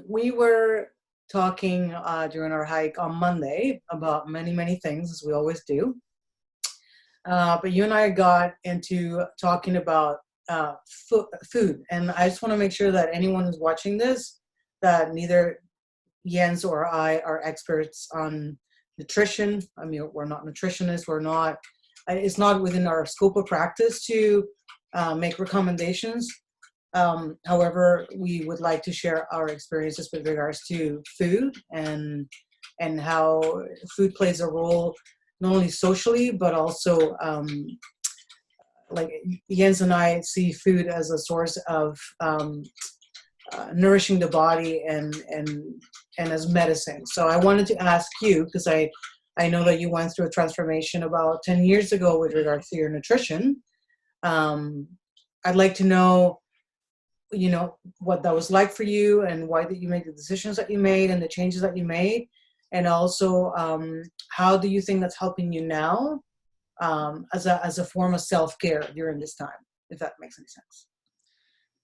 We were talking during our hike on Monday about many things, as we always do. But you and I got into talking about food, and I just want to make sure that anyone who's watching this, that neither Jens or I are experts on nutrition. I mean, we're not nutritionists. We're not. It's not within our scope of practice to make recommendations. However, we would like to share our experiences with regards to food and how food plays a role not only socially but also like Jens and I see food as a source of nourishing the body and as medicine. So I wanted to ask you, because I know that you went through a transformation about 10 years ago with regards to your nutrition. I'd like to know, what that was like for you and why did you make the decisions that you made and the changes that you made. And also, how do you think that's helping you now as a form of self-care during this time, if that makes any sense?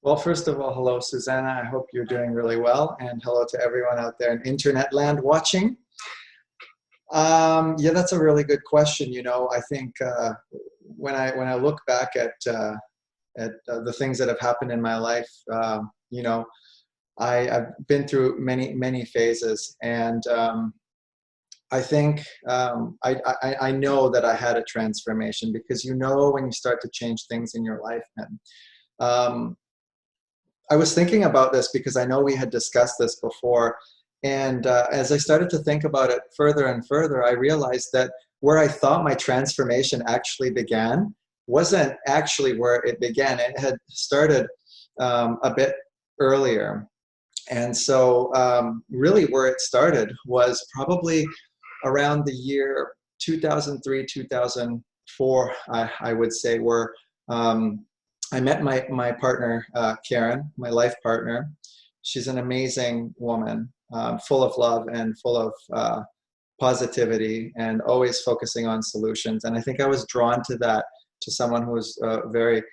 Well, first of all, hello, Susanna. I hope you're doing really well. And hello to everyone out there in internet land watching. Yeah, that's a really good question. I think when I look back at the things that have happened in my life, I've been through many phases, and I think I know that I had a transformation, because when you start to change things in your life. And I was thinking about this because I know we had discussed this before, and as I started to think about it further and further, I realized that where I thought my transformation actually began wasn't actually where it began. It had started a bit earlier. And so really where it started was probably around the year 2003, 2004, I would say, where I met my partner, Karen, my life partner. She's an amazing woman, full of love and full of positivity and always focusing on solutions. And I think I was drawn to that, to someone who was very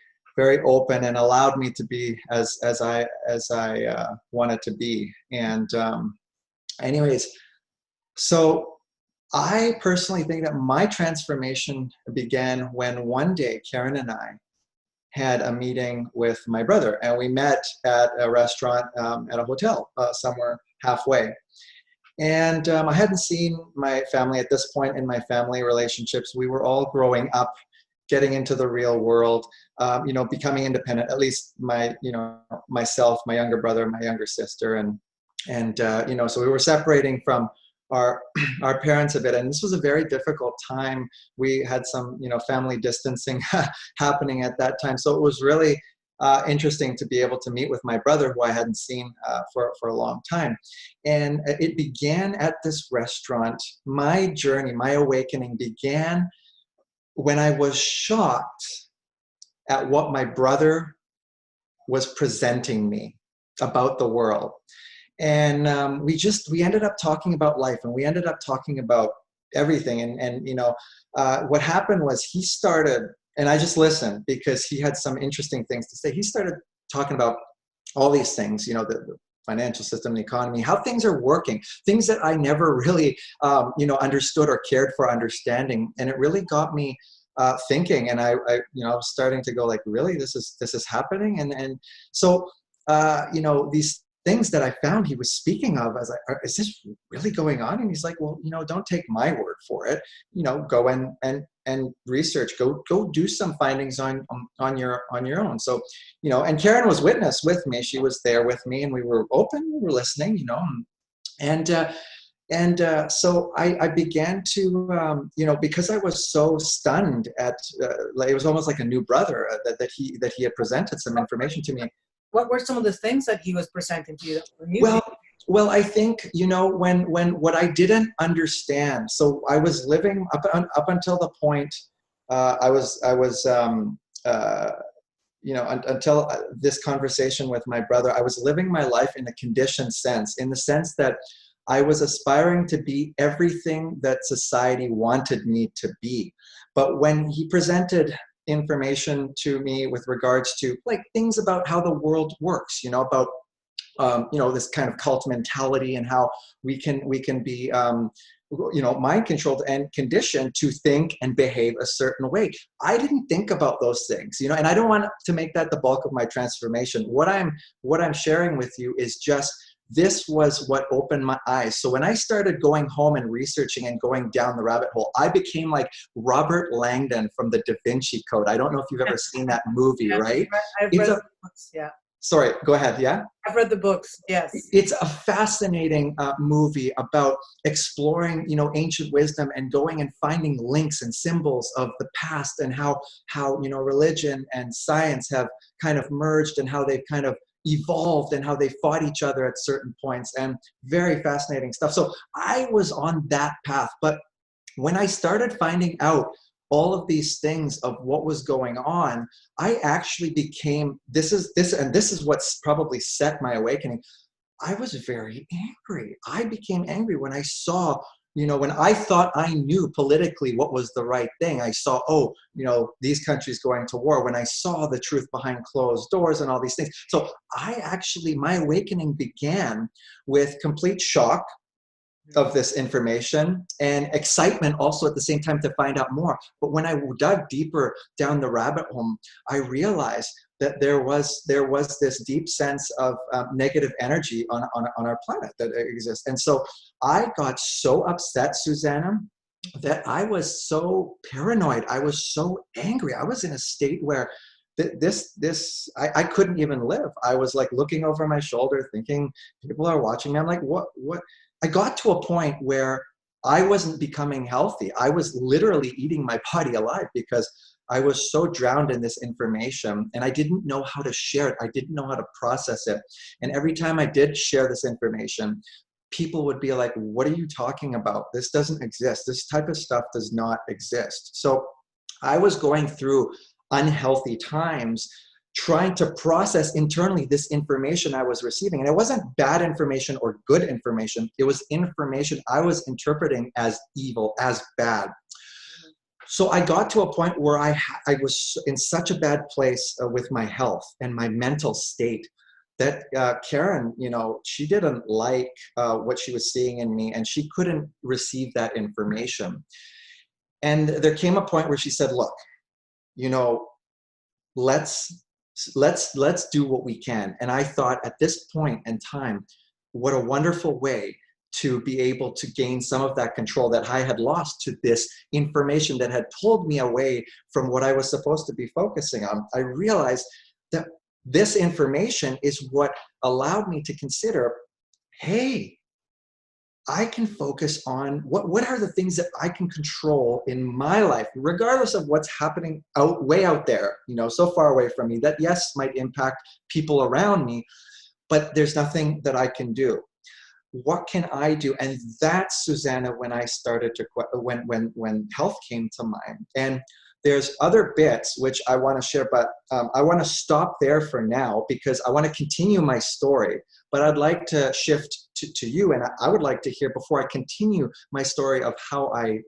open and allowed me to be as I wanted to be. And anyways, so I personally think that my transformation began when one day Karen and I had a meeting with my brother, and we met at a restaurant at a hotel somewhere halfway. And I hadn't seen my family at this point in my family relationships. We were all growing up, getting into the real world, becoming independent, at least myself, my younger brother, my younger sister. And so we were separating from our parents a bit. And this was a very difficult time. We had some, family distancing happening at that time. So it was really interesting to be able to meet with my brother, who I hadn't seen for a long time. And it began at this restaurant. My journey, my awakening began when I was shocked at what my brother was presenting me about the world. And we ended up talking about life, and we ended up talking about everything. And what happened was he started, and I just listened because he had some interesting things to say. He started talking about all these things, the financial system, the economy, how things are working, things that I never really, understood or cared for understanding. And it really got me thinking. And I was starting to go like, really, this is happening. And so, these things that I found he was speaking of, I was like, is this really going on? And he's like, well, don't take my word for it. Go and research, go do some findings on your own. So, and Karen was witness with me. She was there with me, and we were open, we were listening, and so I began to, because I was so stunned at, it was almost like a new brother that he had presented some information to me. What were some of the things that he was presenting to you that were new? Well, I think, when what I didn't understand, so I was living up until the point until this conversation with my brother, I was living my life in a conditioned sense, in the sense that I was aspiring to be everything that society wanted me to be. But when he presented information to me with regards to like things about how the world works, about this kind of cult mentality, and how we can be mind controlled and conditioned to think and behave a certain way. I didn't think about those things, and I don't want to make that the bulk of my transformation. What I'm sharing with you is just, this was what opened my eyes. So when I started going home and researching and going down the rabbit hole, I became like Robert Langdon from the Da Vinci Code. I don't know if you've ever seen that movie, Yes, right? I've It's read a the books. Yeah, Sorry, go ahead. Yeah. I've read the books. Yes. It's a fascinating movie about exploring, ancient wisdom, and going and finding links and symbols of the past, and how religion and science have kind of merged, and how they've kind of evolved, and how they fought each other at certain points, and very fascinating stuff. So I was on that path, but when I started finding out all of these things of what was going on, I actually became, this is what's probably set my awakening. I was very angry. I became angry when I saw, when I thought I knew politically what was the right thing. I saw, these countries going to war, when I saw the truth behind closed doors and all these things. So my awakening began with complete shock of this information, and excitement also at the same time to find out more. But when I dug deeper down the rabbit hole, I realized that there was this deep sense of negative energy on our planet that exists. And so I got so upset, Susanna, that I was so paranoid. I was so angry. I was in a state where I couldn't even live. I was like looking over my shoulder thinking people are watching me. I'm like, what? I got to a point where I wasn't becoming healthy. I was literally eating my body alive, because I was so drowned in this information, and I didn't know how to share it. I didn't know how to process it. And every time I did share this information, people would be like, what are you talking about? This doesn't exist. This type of stuff does not exist. So I was going through unhealthy times, trying to process internally this information I was receiving. And it wasn't bad information or good information. It was information I was interpreting as evil, as bad. So I got to a point where I was in such a bad place with my health and my mental state, that Karen, she didn't like what she was seeing in me, and she couldn't receive that information. And there came a point where she said, look, let's do what we can. And I thought, at this point in time, what a wonderful way to be able to gain some of that control that I had lost to this information that had pulled me away from what I was supposed to be focusing on. I realized that this information is what allowed me to consider, hey, I can focus on what are the things that I can control in my life, regardless of what's happening way out there, so far away from me, that yes, might impact people around me, but there's nothing that I can do. What can I do? And that's, Susanna, when I started to, when health came to mind. And there's other bits which I want to share, but I want to stop there for now, because I want to continue my story. But I'd like to shift to you, and I would like to hear, before I continue my story of how I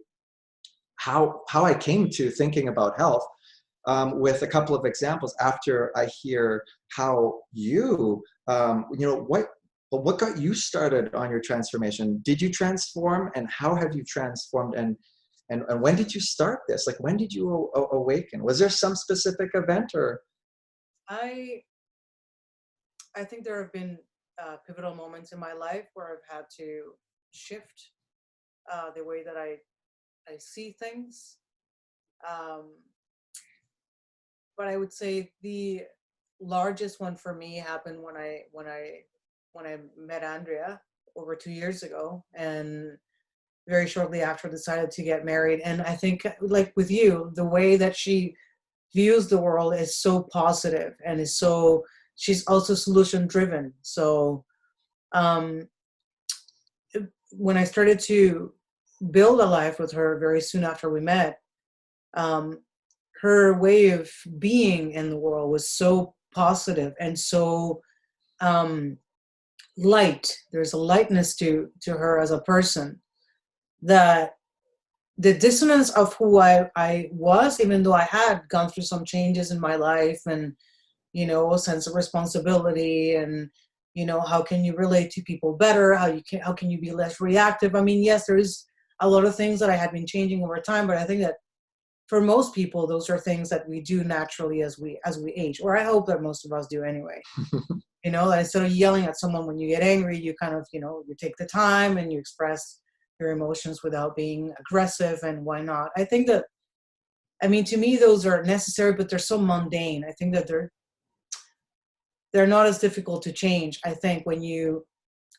came to thinking about health, with a couple of examples after I hear how you, what got you started on your transformation? Did you transform, and how have you transformed? And when did you start this? Like, when did you awaken? Was there some specific event, or? I think there have been pivotal moments in my life where I've had to shift the way that I see things. But I would say the largest one for me happened when I met Andrea over 2 years ago, and very shortly after decided to get married. And I think, like with you, the way that she views the world is so positive, and she's also solution driven. So when I started to build a life with her very soon after we met, her way of being in the world was so positive and so light. There's a lightness to her as a person, that the dissonance of who I was, even though I had gone through some changes in my life, and a sense of responsibility, and you know, how can you relate to people better, how can you be less reactive. I mean, yes, there is a lot of things that I had been changing over time, but I think that for most people those are things that we do naturally as we age, or I hope that most of us do anyway. You know, that instead of yelling at someone when you get angry, you kind of, you know, you take the time and you express your emotions without being aggressive. And why not? I think that, I mean, to me, those are necessary, but they're so mundane. I think that they're not as difficult to change, I think, when you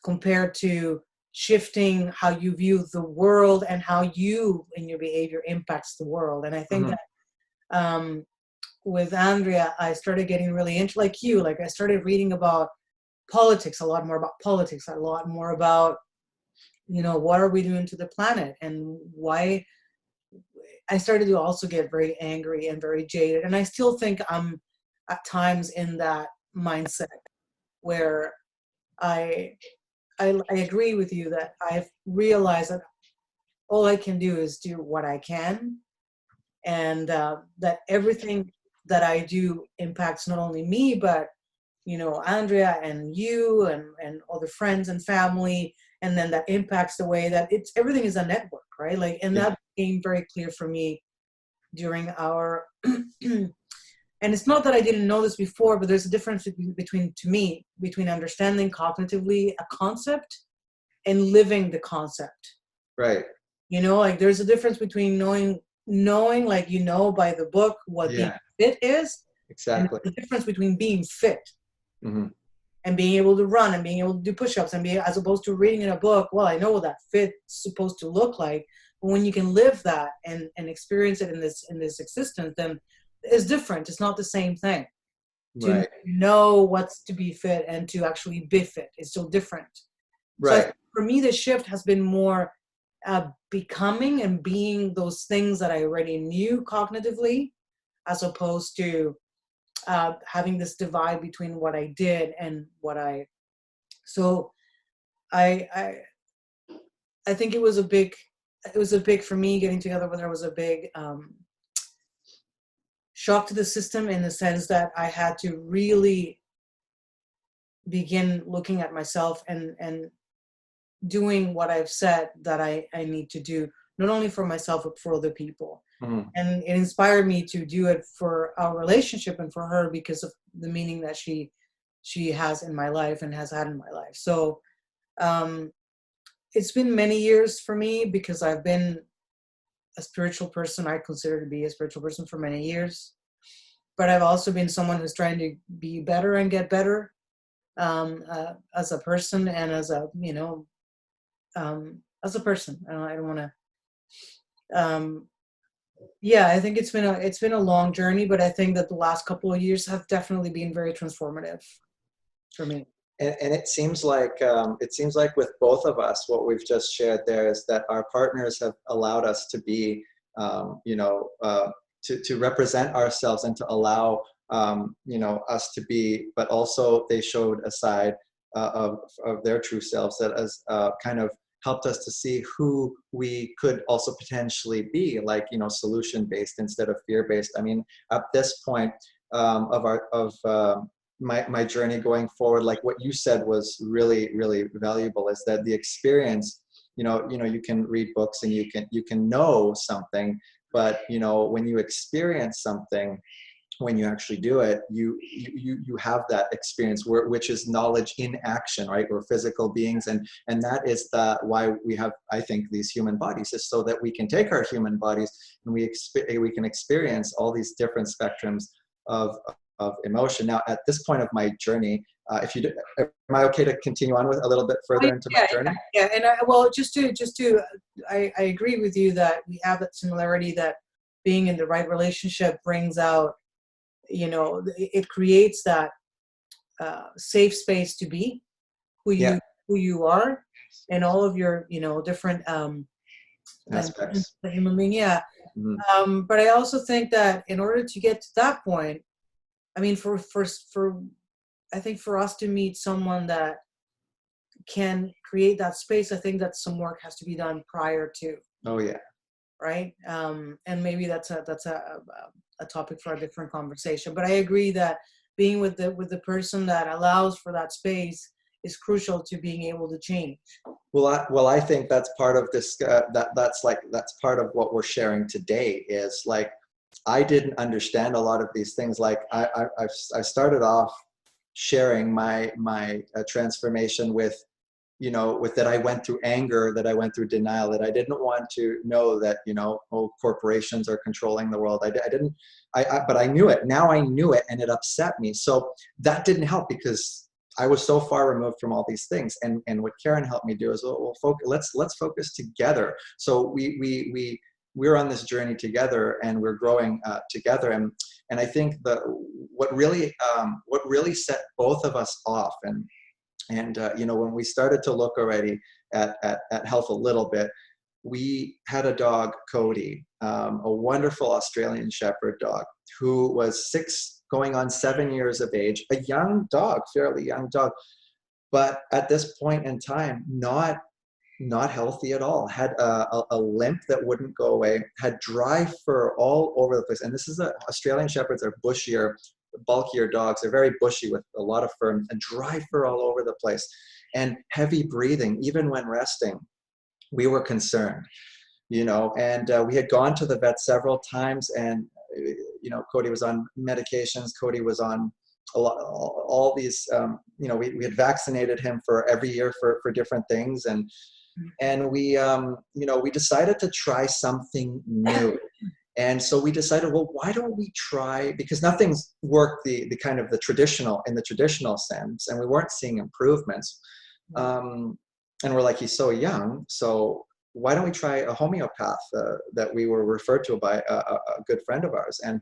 compare to shifting how you view the world and how you and your behavior impacts the world. And I think Hmm. that with Andrea, I started getting really into, like you, like I started reading about politics, a lot more about politics, a lot more about, you know, what are we doing to the planet and why. I started to also get very angry and very jaded. And I still think I'm at times in that mindset where I, I agree with you that I've realized that all I can do is do what I can, and that everything that I do impacts not only me, but, you know, Andrea and you and other friends and family, and then that impacts the way that it's, everything is a network, right? Like, and Yeah. that became very clear for me during our and it's not that I didn't know this before, but there's a difference between, to me, between understanding cognitively a concept and living the concept. Right. You know, like there's a difference between knowing like, you know, by the book what being Yeah. fit is, and Exactly. the difference between being fit Hmm. and being able to run and being able to do push-ups and be, as opposed to reading in a book, well, I know what that fit's supposed to look like, but when you can live that and experience it in this existence, then it's different. It's not the same thing. To Right. know what's to be fit and to actually be fit is so different. So I Right. think for me, the shift has been more becoming and being those things that I already knew cognitively, as opposed to having this divide between what I did and what I. So I I I think it was a big for me getting together with her was a big shock to the system, in the sense that I had to really begin looking at myself and doing what I've said that I need to do, not only for myself, but for other people. Hmm. And it inspired me to do it for our relationship and for her, because of the meaning that she has in my life and has had in my life. So um, it's been many years for me, because I've been a spiritual person. I consider to be a spiritual person for many years, but I've also been someone who's trying to be better and get better as a person and as a, you know, as a person. I don't want to. Um, yeah, I think it's been a long journey, but I think that the last couple of years have definitely been very transformative for me. And it seems like with both of us, what we've just shared there is that our partners have allowed us to be, you know, to represent ourselves and to allow, you know, us to be, but also they showed a side of their true selves that has kind of helped us to see who we could also potentially be, like, you know, solution based instead of fear based. I mean, at this point of my journey going forward, like what you said was really, really valuable, is that the experience, you can read books and you can know something, but when you experience something, when you actually do it, you have that experience which is knowledge in action, right? We're physical beings, and that is why we have, I think, these human bodies, is so that we can take our human bodies and we can experience all these different spectrums of emotion. Now, at this point of my journey, if you do, am I okay to continue on with a little bit Oh, further into my yeah, journey? yeah, and I agree with you that we have that similarity, that being in the right relationship brings out, it creates that safe space to be who Yeah, you are, and all of your different dimensions aspects. of the human being. Yeah. Mhm. But I also think that in order to get to that point, I mean, for I think for us to meet someone that can create that space, I think that some work has to be done prior to, Oh yeah. right? And maybe that's a topic for a different conversation. But I agree that being with the person that allows for that space is crucial to being able to change. Well, I think that's part of this. That's part of what we're sharing today. Is like I didn't understand a lot of these things. Like I started off sharing my transformation with, you know, with that I went through anger, that I went through denial, that I didn't want to know that, you know, oh, corporations are controlling the world. I didn't, but I knew it. Now I knew it, and it upset me. So that didn't help because I was so far removed from all these things. And what Karen helped me do is, well, let's focus together. So we're on this journey together, and we're growing together. And I think what really set both of us off, and you know, when we started to look already at health a little bit, we had a dog, Cody, a wonderful Australian Shepherd dog, who was 6 going on 7 years of age, a young dog, fairly young dog, but at this point in time, not healthy at all. Had a limp that wouldn't go away. Had dry fur all over the place. And this is Australian Shepherds are bushier, bulkier dogs. They're very bushy with a lot of fur, and dry fur all over the place, and heavy breathing even when resting. We were concerned, you know, and we had gone to the vet several times, and you know, Cody was on medications. Cody was on all these, you know, we had vaccinated him for every year for different things, and we, you know, we decided to try something new. And so we decided, well, why don't we try, because nothing's worked the kind of the traditional, in the traditional sense, and we weren't seeing improvements. And we're like, he's so young, so why don't we try a homeopath that we were referred to by a good friend of ours? And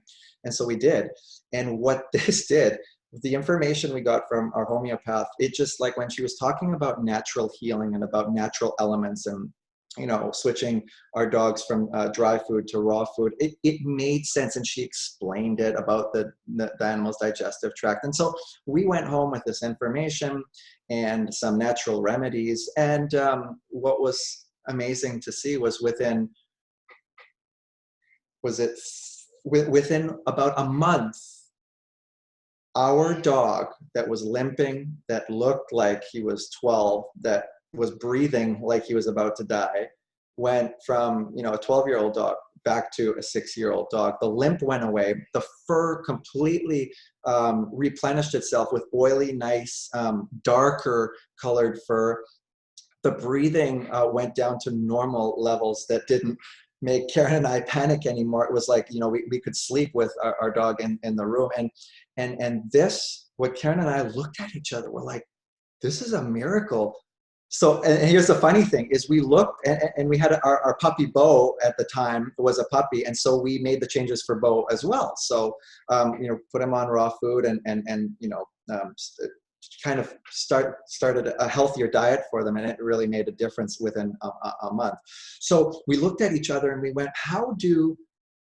so we did. And what this did, the information we got from our homeopath, it just, like when she was talking about natural healing and about natural elements, and you know, switching our dogs from dry food to raw food, it made sense. And she explained it about the animal's digestive tract. And so we went home with this information and some natural remedies. And what was amazing to see was within about a month, our dog that was limping, that looked like he was 12, that was breathing like he was about to die, went from, you know, a 12-year-old dog back to a 6-year-old dog. The limp went away. The fur completely replenished itself with oily, nice, darker colored fur. The breathing went down to normal levels that didn't make Karen and I panic anymore. It was like, you know, we could sleep with our dog in the room. And this, what Karen and I looked at each other, we're like, this is a miracle. So, and here's the funny thing is, we looked, and we had our puppy Bo at the time was a puppy. And so we made the changes for Bo as well. So, you know, put him on raw food, and you know, kind of started a healthier diet for them. And it really made a difference within a month. So we looked at each other and we went,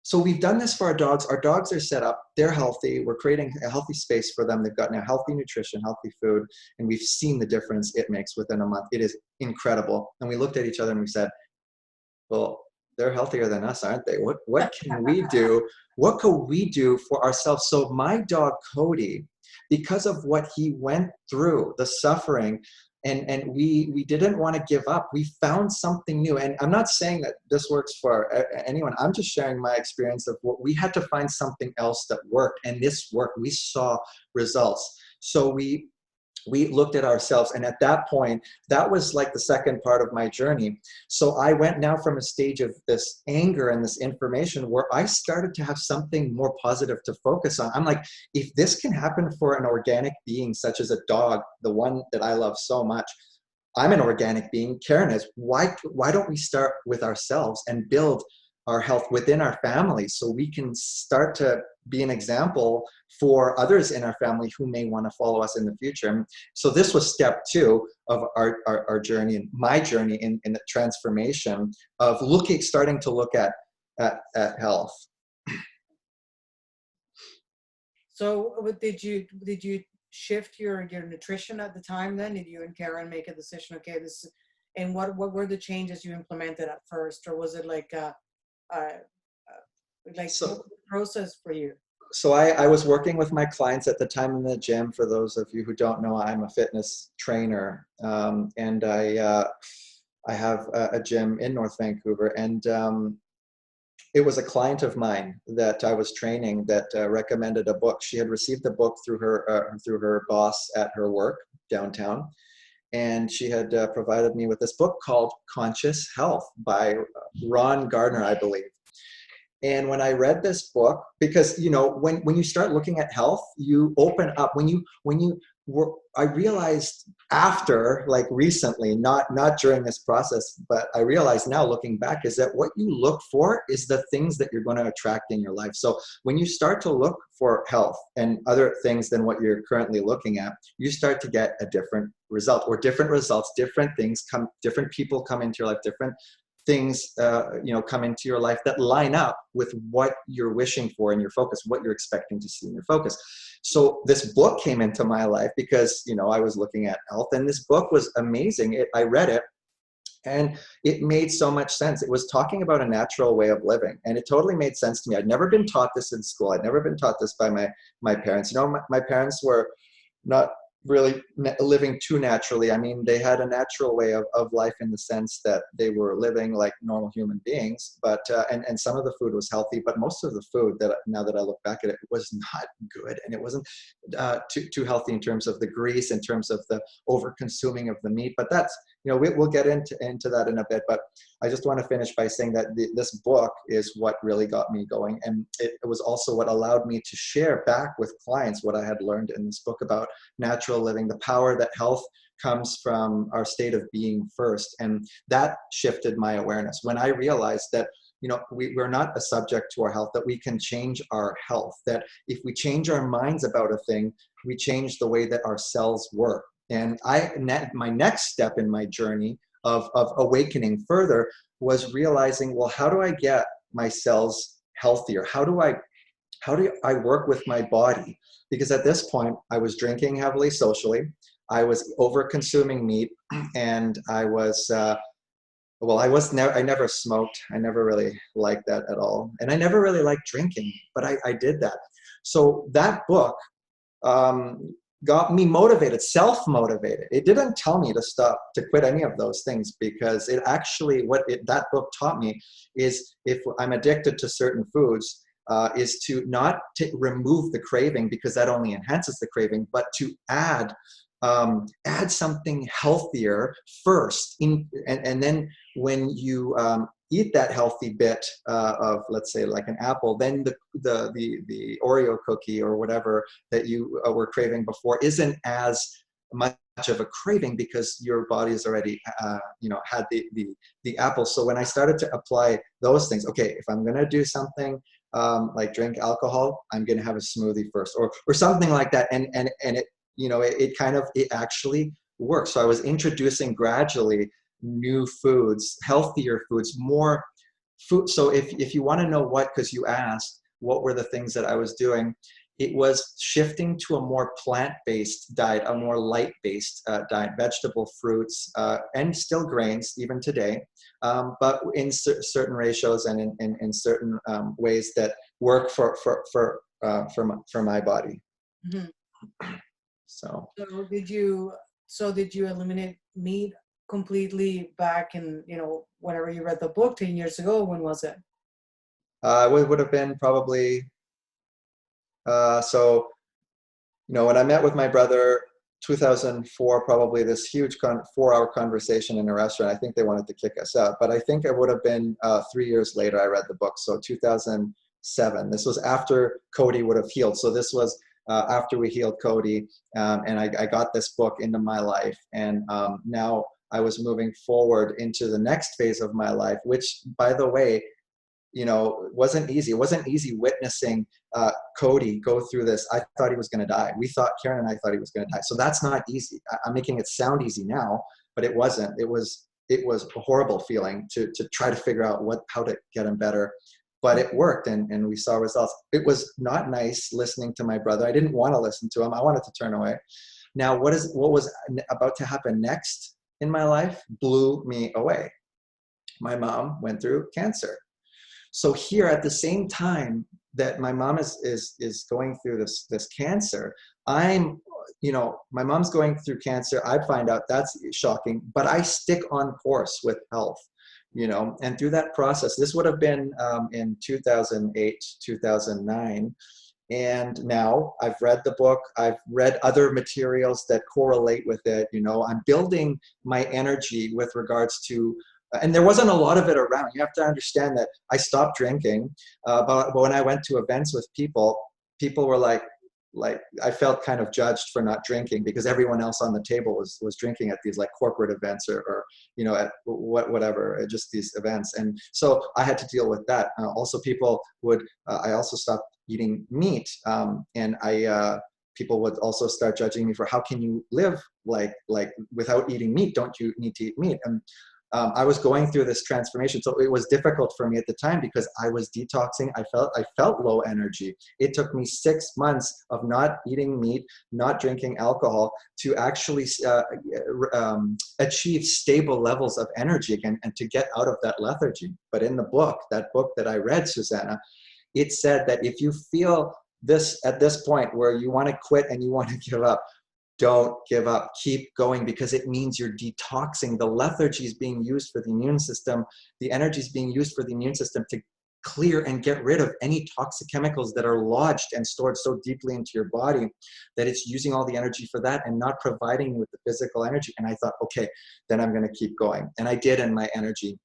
so we've done this for our dogs. Our dogs are set up. They're healthy. We're creating a healthy space for them. They've got now healthy nutrition, healthy food, and we've seen the difference it makes within a month. It is incredible. And we looked at each other and we said, well, they're healthier than us, aren't they? What can we do? What can we do for ourselves? So my dog, Cody, because of what he went through, the suffering, and we didn't want to give up. We found something new. And I'm not saying that this works for anyone. I'm just sharing my experience of what we had to find something else that worked. And this worked. We saw results. So we looked at ourselves. And at that point, that was like the second part of my journey. So I went now from a stage of this anger and this information where I started to have something more positive to focus on. I'm like, if this can happen for an organic being such as a dog, the one that I love so much, I'm an organic being, Karen is, why don't we start with ourselves and build our health within our family, so we can start to be an example for others in our family who may want to follow us in the future. And so this was step 2 of our journey, and my journey in the transformation of starting to look at health. So did you shift your nutrition at the time then? Did you and Karen make a decision, okay, this, and what were the changes you implemented at first? Or was it like so, what was the process for you? I was working with my clients at the time in the gym. For those of you who don't know, I'm a fitness trainer, and I have a gym in North Vancouver, and it was a client of mine that I was training that recommended a book. She had received a book through her boss at her work downtown, and she had provided me with this book called Conscious Health by Ron Gardner, I believe. And when I read this book, because when you start looking at health, you open up. I realized after, like recently, not during this process, but I realized now looking back, is that what you look for is the things that you're going to attract in your life. So when you start to look for health and other things than what you're currently looking at, you start to get a different result, or different results, different things come, different people come into your life, different things come into your life that line up with what you're wishing for in your focus, what you're expecting to see in your focus. So this book came into my life because I was looking at health, and this book was amazing. I read it, and it made so much sense. It was talking about a natural way of living, and it totally made sense to me. I'd never been taught this in school. I'd never been taught this by my parents. My parents were not really living too naturally. I mean, they had a natural way of life in the sense that they were living like normal human beings, but and some of the food was healthy, but most of the food, that now that I look back at it, was not good, and it wasn't too healthy in terms of the grease, in terms of the over consuming of the meat. But that's, we'll get into that in a bit. But I just want to finish by saying that this book is what really got me going, and it was also what allowed me to share back with clients what I had learned in this book about natural living, the power that health comes from our state of being first. And that shifted my awareness when I realized that we're not a subject to our health, that we can change our health, that if we change our minds about a thing, we change the way that our cells work. And my next step in my journey of awakening further was realizing, well, how do I get my cells healthier? How do I work with my body? Because at this point, I was drinking heavily socially, I was over consuming meat, and I was I never smoked. I never really liked that at all, and I never really liked drinking, but I did that. So that book got me motivated, self-motivated. It didn't tell me to quit any of those things, because it actually, that book taught me is, if I'm addicted to certain foods, is to not remove the craving, because that only enhances the craving, but to add something healthier first, and then when you eat that healthy bit of, let's say, like an apple, then the Oreo cookie or whatever that you were craving before isn't as much of a craving, because your body has already had the apple. So when I started to apply those things, okay, if I'm gonna do something like drink alcohol, I'm gonna have a smoothie first, or something like that, and it it actually works. So I was introducing gradually new foods, healthier foods, more food. So if you want to know what, because you asked what were the things that I was doing, it was shifting to a more plant-based diet, a more light-based diet, vegetable, fruits, and still grains even today, but in certain ratios and in certain ways that work for my body. Mm-hmm. So did you eliminate meat completely back in, whenever you read the book 10 years ago? When was it? it would have been probably, when I met with my brother, 2004, probably this huge 4-hour conversation in a restaurant. I think they wanted to kick us out, but I think it would have been 3 years later I read the book. So 2007, this was after Cody would have healed. So this was after we healed Cody, and I got this book into my life, and now I was moving forward into the next phase of my life, which, by the way, wasn't easy. It wasn't easy witnessing Cody go through this. I thought he was going to die. Karen and I thought he was going to die. So that's not easy. I'm making it sound easy now, but it wasn't. It was a horrible feeling to try to figure out how to get him better. But it worked, and we saw results. It was not nice listening to my brother. I didn't want to listen to him. I wanted to turn away. Now, what was about to happen next in my life blew me away. My mom went through cancer. So here at the same time, that my mom is going through this cancer. I'm, my mom's going through cancer. I find out that's shocking, but I stick on course with health, and through that process, this would have been in 2008, 2009. And now I've read the book, I've read other materials that correlate with it. I'm building my energy with regards to, and there wasn't a lot of it around. You have to understand that I stopped drinking, but when I went to events with people, people were like I felt kind of judged for not drinking because everyone else on the table was drinking at these like corporate events or at whatever, just these events. And so I had to deal with that. Also, people would I also stopped eating meat, and I people would also start judging me for how can you live like without eating meat? Don't you need to eat meat? And I was going through this transformation, so it was difficult for me at the time because I was detoxing. I felt low energy. It took me 6 months of not eating meat, not drinking alcohol, to actually achieve stable levels of energy again and to get out of that lethargy. But in the book, that book that I read, Susanna, it said that if you feel this at this point where you want to quit and you want to give up, don't give up. Keep going, because it means you're detoxing. The lethargy is being used for the immune system. The energy is being used for the immune system to clear and get rid of any toxic chemicals that are lodged and stored so deeply into your body that it's using all the energy for that and not providing you with the physical energy. And I thought, okay, then I'm going to keep going. And I did, and my energy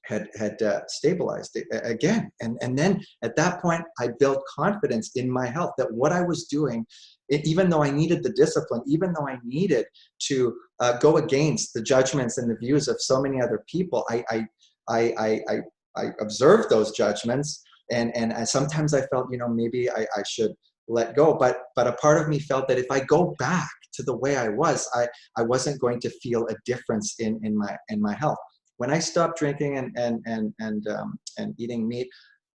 had stabilized again. And then at that point, I built confidence in my health that what I was doing, even though I needed the discipline, even though I needed to go against the judgments and the views of so many other people, I observed those judgments, and sometimes I felt, maybe I should let go. But a part of me felt that if I go back to the way I was, I wasn't going to feel a difference in my health. When I stopped drinking and eating meat,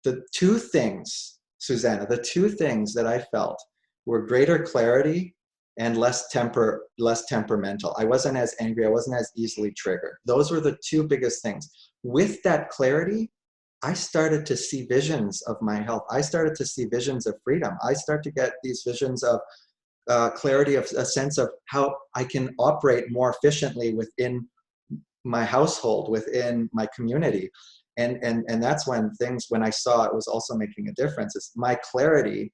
the two things, Susanna, the two things that I felt were greater clarity and less temperamental. I wasn't as angry. I wasn't as easily triggered. Those were the two biggest things. With that clarity, I started to see visions of my health. I started to see visions of freedom. I start to get these visions of clarity, of a sense of how I can operate more efficiently within my household, within my community. And that's when I saw it was also making a difference. It's my clarity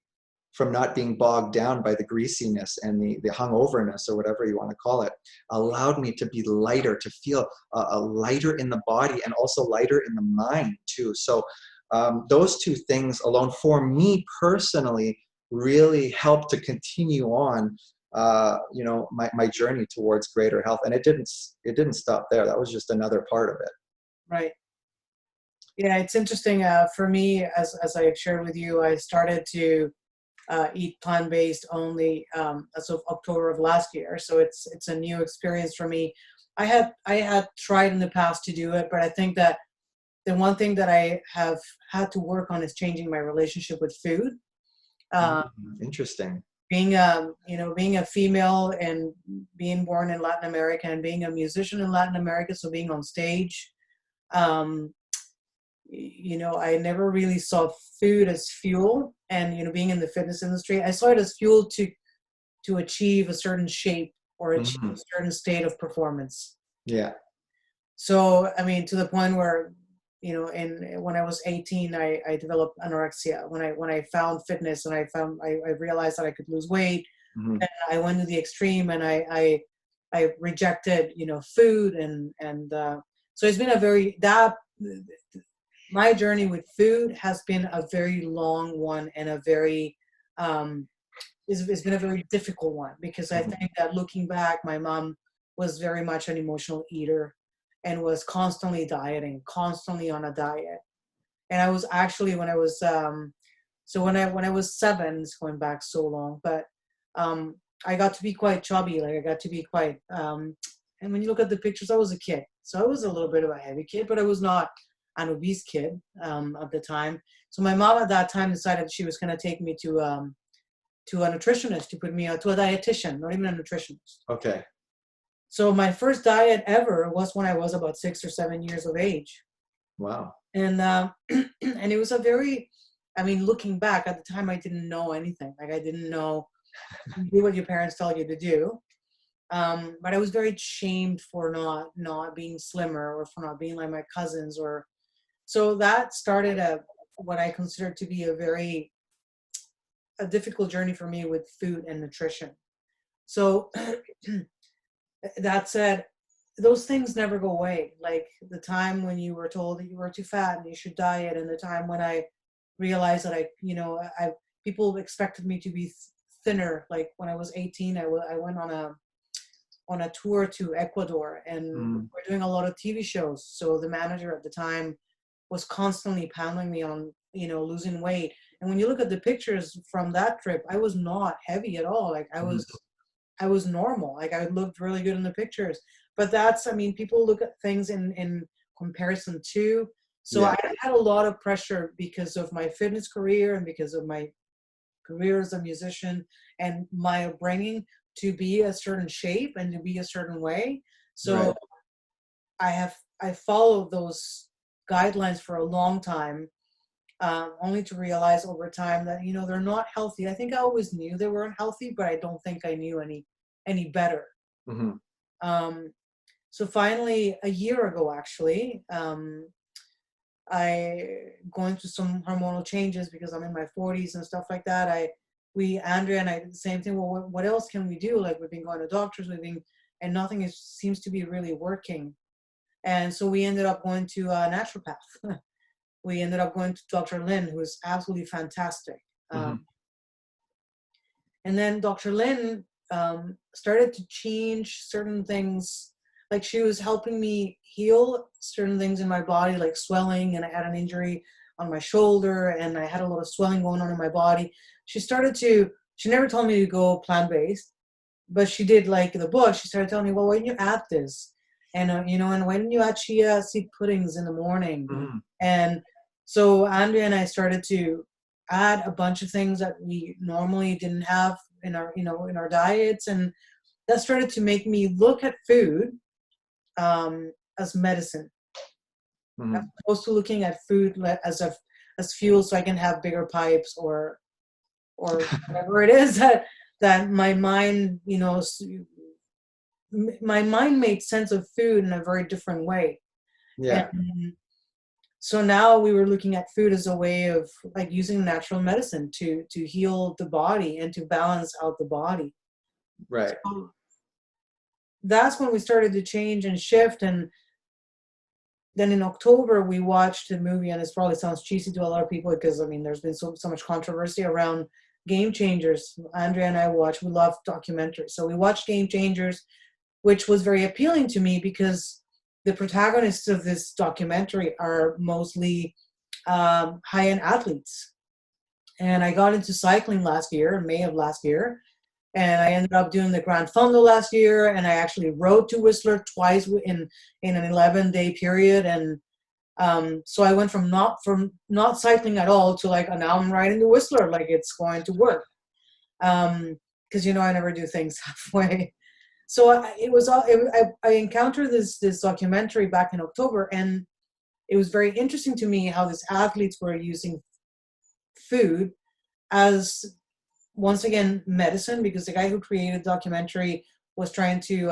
from not being bogged down by the greasiness and the hungoverness, or whatever you want to call it, allowed me to be lighter, to feel lighter in the body and also lighter in the mind too. So those two things alone for me personally really helped to continue on my journey towards greater health. And it didn't stop there. That was just another part of it. Right. Yeah, it's interesting. For me, as I shared with you, I started to eat plant-based only as of October of last year. So it's a new experience for me. I had tried in the past to do it, but I think that the one thing that I have had to work on is changing my relationship with food. Interesting. Being a female and being born in Latin America and being a musician in Latin America, so being on stage, I never really saw food as fuel. And being in the fitness industry, I saw it as fuel to achieve a certain shape or achieve a certain state of performance. Yeah. So to the point where when I was 18, I developed anorexia. When I found fitness and I realized that I could lose weight, and I went to the extreme, and I rejected food, and so it's been my journey with food has been a very long one, and it's been a very difficult one, because I think that looking back, my mom was very much an emotional eater and was constantly dieting, constantly on a diet. And I was actually, when I was when I was 7, it's going back so long, but I got to be quite chubby. Like I got to be quite and when you look at the pictures, I was a kid, so I was a little bit of a heavy kid, but I was not an obese kid at the time. So my mom at that time decided she was going to take me to a nutritionist, to put me to a dietitian, not even a nutritionist. Okay. So my first diet ever was when I was about 6 or 7 years of age. Wow. And and it was a very I mean, looking back at the time, I didn't know anything. Like, I didn't know, you do what your parents tell you to do. But I was very shamed for not being slimmer, or for not being like my cousins, or so that started what I consider to be a difficult journey for me with food and nutrition. So that said, those things never go away. Like the time when you were told that you were too fat and you should diet, and the time when I realized that I people expected me to be thinner. Like when I was 18, I went on a tour to Ecuador, and we're doing a lot of TV shows. So the manager at the time was constantly pounding me on, losing weight. And when you look at the pictures from that trip, I was not heavy at all. Like I was normal. Like I looked really good in the pictures. But I mean, people look at things in comparison too. So Yeah. I had a lot of pressure because of my fitness career and because of my career as a musician and my upbringing to be a certain shape and to be a certain way. So Right. I followed those guidelines for a long time, only to realize over time that they're not healthy. I think I always knew they weren't healthy, but I don't think I knew any better. Mm-hmm. So finally, a year ago, actually, I going through some hormonal changes because I'm in my 40s and stuff like that. Andrea and I did the same thing. Well, what else can we do? Like we've been going to doctors, and nothing seems to be really working. And so we ended up going to a naturopath. We ended up going to Dr. Lynn, who's absolutely fantastic. Mm-hmm. And then Dr. Lynn started to change certain things. Like she was helping me heal certain things in my body, like swelling, and I had an injury on my shoulder, and I had a lot of swelling going on in my body. She never told me to go plant-based, but she did, like the book. She started telling me, well, when you add this, and and when you add chia seed puddings in the morning, Mm-hmm. and so Andrea and I started to add a bunch of things that we normally didn't have in our diets, and that started to make me look at food as medicine, as Mm-hmm. opposed to looking at food as fuel, so I can have bigger pipes or whatever it is that my mind my mind made sense of food in a very different way. And Yeah. so now we were looking at food as a way of like using natural medicine to heal the body and to balance out the body. Right. So that's when we started to change and shift. And then in October we watched a movie, and it probably sounds cheesy to a lot of people because I mean there's been so much controversy around Game Changers. Andrea and I we love documentaries. So we watched Game Changers, which was very appealing to me because the protagonists of this documentary are mostly high-end athletes. And I got into cycling last year, in May of last year, and I ended up doing the Grand Fondo last year, and I actually rode to Whistler twice in an 11-day period. And so I went from not cycling at all to like now I'm riding to Whistler like it's going to work, because I never do things halfway. So it was all I encountered this documentary back in October, and it was very interesting to me how these athletes were using food as, once again, medicine, because the guy who created the documentary was trying to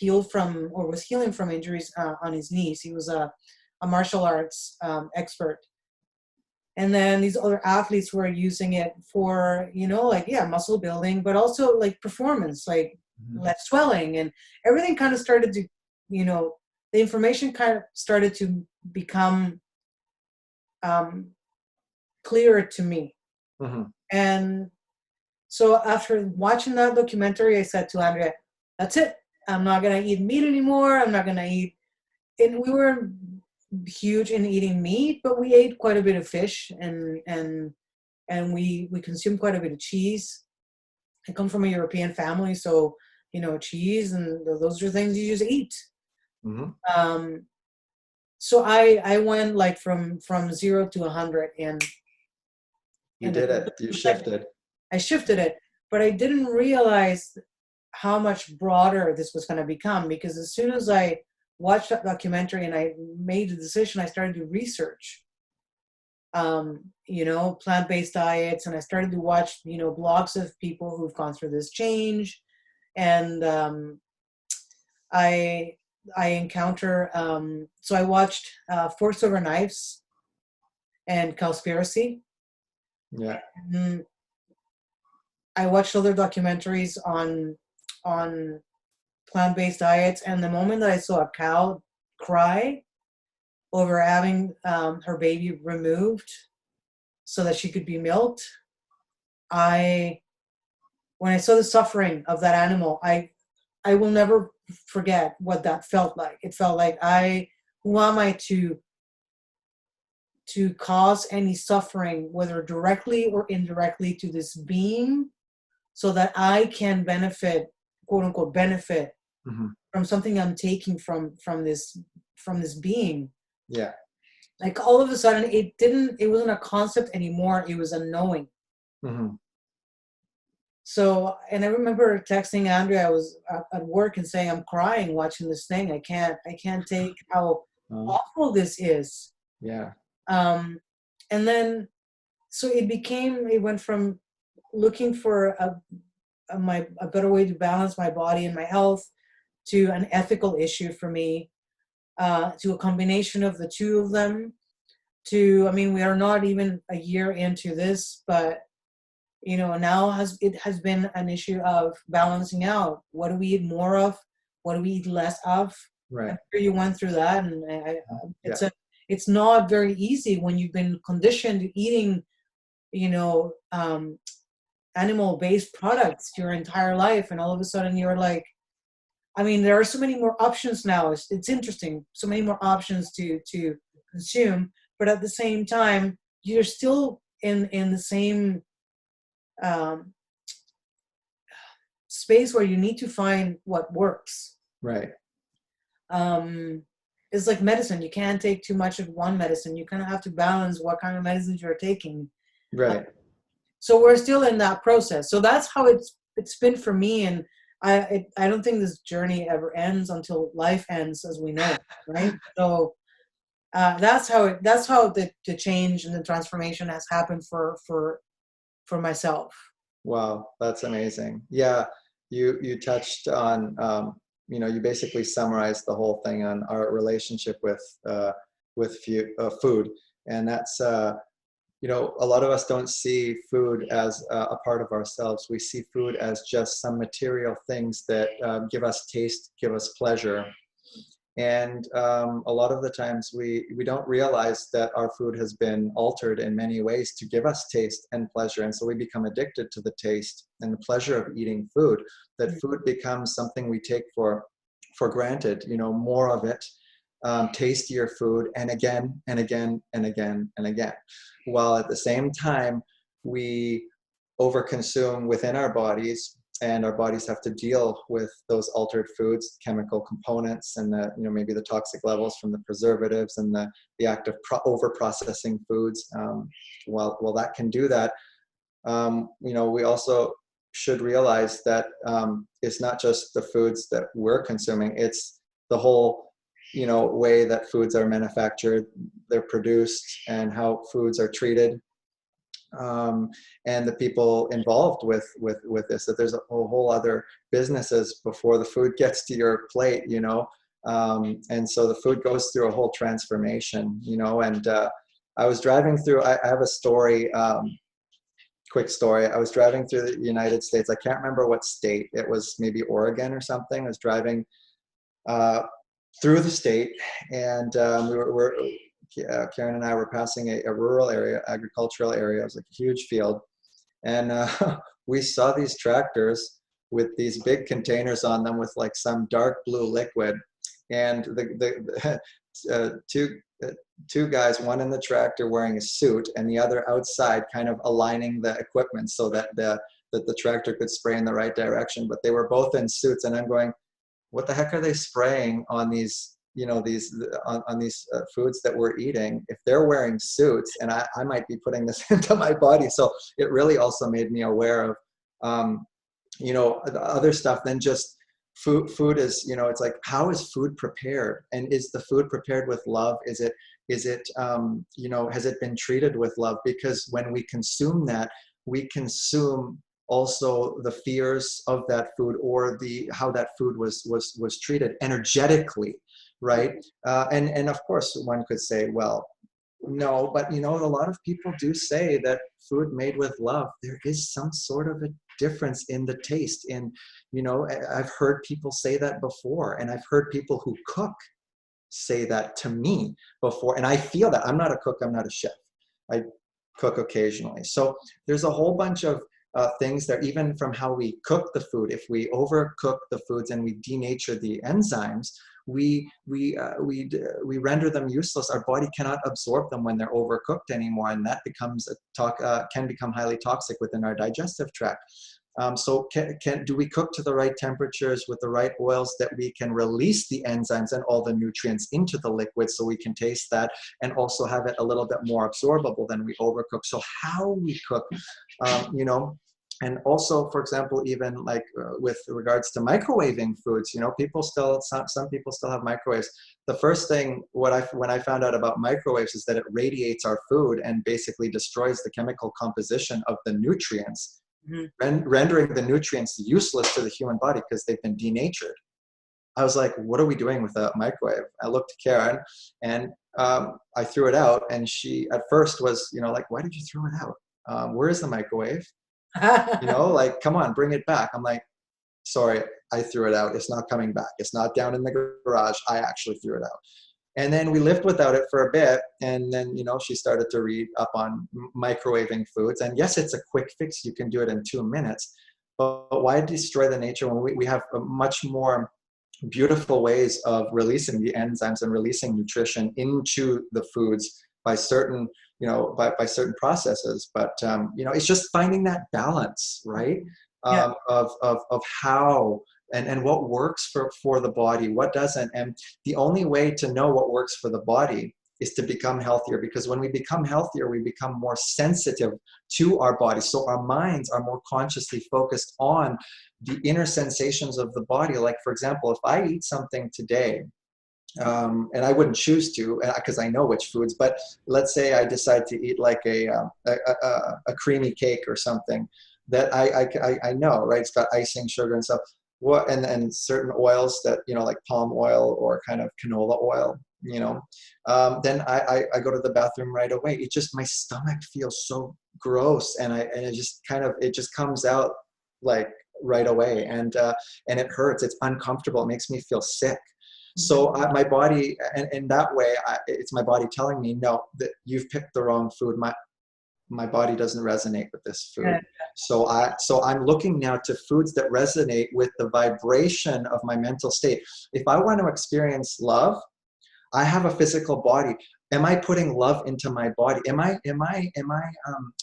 was healing from injuries on his knees. He was a martial arts expert. And then these other athletes were using it for, like, yeah, muscle building, but also like performance, like Mm-hmm. less swelling, and everything kind of started to, the information kind of started to become um, clearer to me. Mm-hmm. And so after watching that documentary, I said to Andrea, that's it. I'm not going to eat meat anymore. I'm not going to eat. And we were huge in eating meat, but we ate quite a bit of fish, and we consumed quite a bit of cheese. I come from a European family, so cheese and those are things you just eat. Mm-hmm. So I went like from 0 to 100 You in a did it. You second. shifted. I shifted it, but I didn't realize how much broader this was going to become, because as soon as I watched that documentary and I made the decision, I started to research plant-based diets, and I started to watch, blogs of people who've gone through this change. And I I encounter so I watched Forks Over Knives and Cowspiracy. Yeah. Mm, I watched other documentaries on plant-based diets, and the moment that I saw a cow cry over having her baby removed so that she could be milked, I when I saw the suffering of that animal, I will never forget what that felt like. It felt like who am I to cause any suffering, whether directly or indirectly, to this being, so that I can benefit, quote unquote, benefit Hmm. from something I'm taking from this being. Yeah. Like all of a sudden, it wasn't a concept anymore. It was a knowing. Hmm. So, and I remember texting Andrea. I was at work and saying, I'm crying watching this thing. I can't take how Uh, awful this is. yeah. Um, and then, so it went from looking for a better way to balance my body and my health to an ethical issue for me, to a combination of the two of them. I mean, we are not even a year into this, but now it has been an issue of balancing out. What do we eat more of? What do we eat less of? Right. I'm sure you went through that, and Yeah. it's not very easy when you've been conditioned to eating, you know, um, animal-based products your entire life, and all of a sudden you're like, I mean, there are so many more options now. It's interesting, so many more options to consume, but at the same time, you're still in the same um, space where you need to find what works. Right. Um, it's like medicine. You can't take too much of one medicine. You kind of have to balance what kind of medicines you're taking. Right. So we're still in that process. So that's how it's been for me. And I don't think this journey ever ends until life ends, as we know, right? So that's how the change and the transformation has happened for myself. Wow, that's amazing. Yeah, you touched on, you basically summarized the whole thing on our relationship with food, and that's a lot of us don't see food as a part of ourselves. We see food as just some material things that give us taste, give us pleasure. And a lot of the times we don't realize that our food has been altered in many ways to give us taste and pleasure. And so we become addicted to the taste and the pleasure of eating food, that food becomes something we take for granted, more of it, tastier food, and again and again and again and again. While at the same time, we overconsume within our bodies, and our bodies have to deal with those altered foods, chemical components, and maybe the toxic levels from the preservatives and the act of over processing foods. While that can do that, we also should realize that it's not just the foods that we're consuming; it's the whole way that foods are manufactured, they're produced, and how foods are treated, and the people involved with this, that there's a whole other businesses before the food gets to your plate, and so the food goes through a whole transformation, and I was driving through, I have a story, quick story. I was driving through the United States. I can't remember what state. It was maybe Oregon or something. I was driving uh, through the state, and Karen and I were passing a rural area, agricultural area. It was like a huge field, and we saw these tractors with these big containers on them with like some dark blue liquid, and the two guys, one in the tractor wearing a suit, and the other outside, kind of aligning the equipment so that the tractor could spray in the right direction. But they were both in suits, and I'm going, what the heck are they spraying on these on these foods that we're eating if they're wearing suits, and I might be putting this into my body? So it really also made me aware of the other stuff than just food is, it's like, how is food prepared, and is the food prepared with love? Is it Is it, has it been treated with love? Because when we consume that, we consume also the fears of that food, or the how that food was treated energetically, right? And of course, one could say, well, no, but a lot of people do say that food made with love, there is some sort of a difference in the taste. I've heard people say that before, and I've heard people who cook say that to me before, and I feel that. I'm not a cook, I'm not a chef. I cook occasionally. So there's a whole bunch of things there, even from how we cook the food. If we overcook the foods and we denature the enzymes, we render them useless. Our body cannot absorb them when they're overcooked anymore, and that becomes can become highly toxic within our digestive tract. So do we cook to the right temperatures with the right oils that we can release the enzymes and all the nutrients into the liquid, so we can taste that and also have it a little bit more absorbable than we overcook? So how we cook, and also, for example, even like with regards to microwaving foods, people still, some people still have microwaves. The first thing when I found out about microwaves is that it radiates our food and basically destroys the chemical composition of the nutrients, rendering the nutrients useless to the human body because they've been denatured. I was like, what are we doing with a microwave? I looked at Karen, and I threw it out, and she at first was, like, why did you throw it out? Where is the microwave? Like, come on, bring it back. I'm like, sorry, I threw it out. It's not coming back. It's not down in the garage. I actually threw it out. And then we lived without it for a bit. And then, she started to read up on microwaving foods. And yes, it's a quick fix. You can do it in 2 minutes. But why destroy the nature when we have a much more beautiful ways of releasing the enzymes and releasing nutrition into the foods by certain, by certain processes? But, it's just finding that balance, right? Yeah. Of how and what works for the body, what doesn't. And the only way to know what works for the body is to become healthier, because when we become healthier, we become more sensitive to our body. So our minds are more consciously focused on the inner sensations of the body. Like, for example, if I eat something today, and I wouldn't choose to, because I know which foods, but let's say I decide to eat like a creamy cake or something that I know, right? It's got icing, sugar, and stuff. And certain oils that, like palm oil or kind of canola oil, then I go to the bathroom right away. It just, my stomach feels so gross, and it just comes out like right away, and it hurts. It's uncomfortable. It makes me feel sick. So my body, and in that way, it's my body telling me, no, that you've picked the wrong food. My body doesn't resonate with this food. So I'm looking now to foods that resonate with the vibration of my mental state. If I want to experience love, I have a physical body. Am I putting love into my body? Am I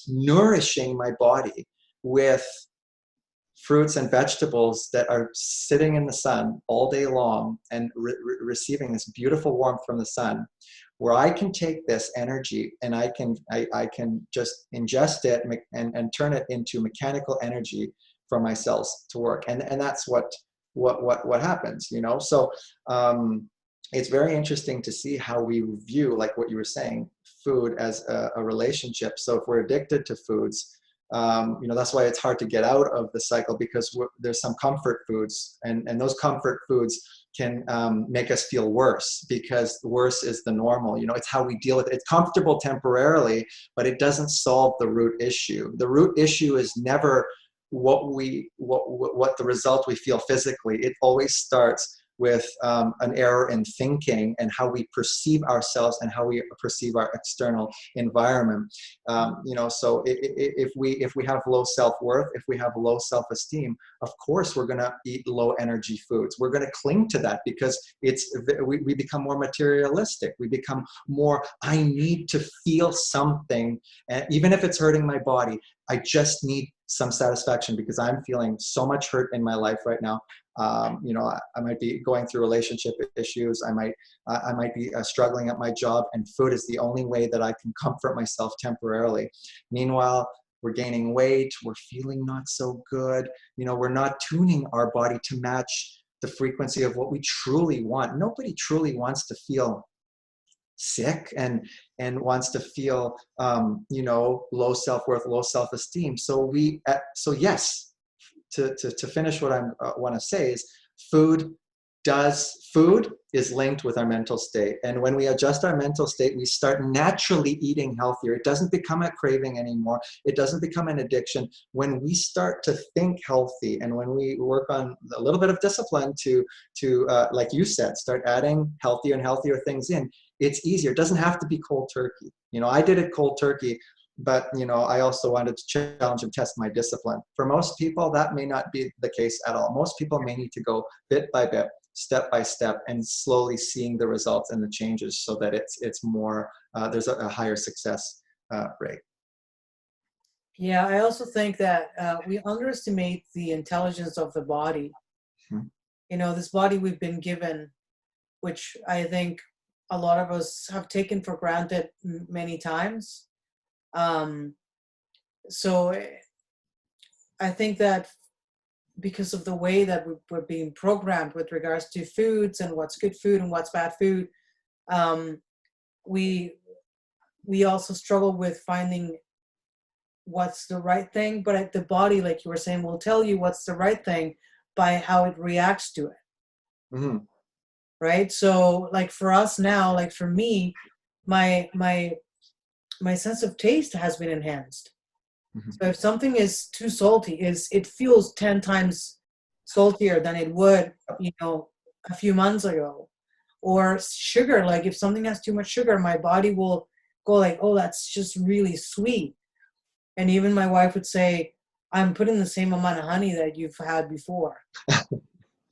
nourishing my body with fruits and vegetables that are sitting in the sun all day long and receiving this beautiful warmth from the sun, where I can take this energy and I can just ingest it and turn it into mechanical energy for my cells to work. And that's what happens, So it's very interesting to see how we view, like what you were saying, food as a relationship. So if we're addicted to foods, that's why it's hard to get out of the cycle, because there's some comfort foods, and those comfort foods can make us feel worse, because worse is the normal. It's how we deal with it. It's comfortable temporarily, but it doesn't solve the root issue. The root issue is never what the result we feel physically. It always starts with an error in thinking and how we perceive ourselves and how we perceive our external environment. So if we have low self-worth, if we have low self-esteem, of course we're going to eat low energy foods. We're going to cling to that because we become more materialistic. We become more, I need to feel something, and even if it's hurting my body, I just need some satisfaction because I'm feeling so much hurt in my life right now. I might be going through relationship issues. I might be struggling at my job, and food is the only way that I can comfort myself temporarily. Meanwhile, we're gaining weight, we're feeling not so good. We're not tuning our body to match the frequency of what we truly want. Nobody truly wants to feel sick and wants to feel low self-worth, low self-esteem. So yes, to finish what I want to say is food is linked with our mental state. And when we adjust our mental state, we start naturally eating healthier. It doesn't become a craving anymore. It doesn't become an addiction. When we start to think healthy, and when we work on a little bit of discipline to like you said, start adding healthier and healthier things in, it's easier. It doesn't have to be cold turkey. I did it cold turkey, but I also wanted to challenge and test my discipline. For most people, that may not be the case at all. Most people may need to go bit by bit, step by step, and slowly seeing the results and the changes, so that it's more there's a higher success rate. Yeah, I also think that we underestimate the intelligence of the body. Hmm. This body we've been given, which I think a lot of us have taken for granted many times. So I think that because of the way that we're being programmed with regards to foods and what's good food and what's bad food, we also struggle with finding what's the right thing. But the body, like you were saying, will tell you what's the right thing by how it reacts to it. Mm-hmm. Right? So like for us now, like for me, my sense of taste has been enhanced. Mm-hmm. So if something is too salty, it feels 10 times saltier than it would, a few months ago. Or sugar, like if something has too much sugar, my body will go like, oh, that's just really sweet. And even my wife would say, I'm putting the same amount of honey that you've had before.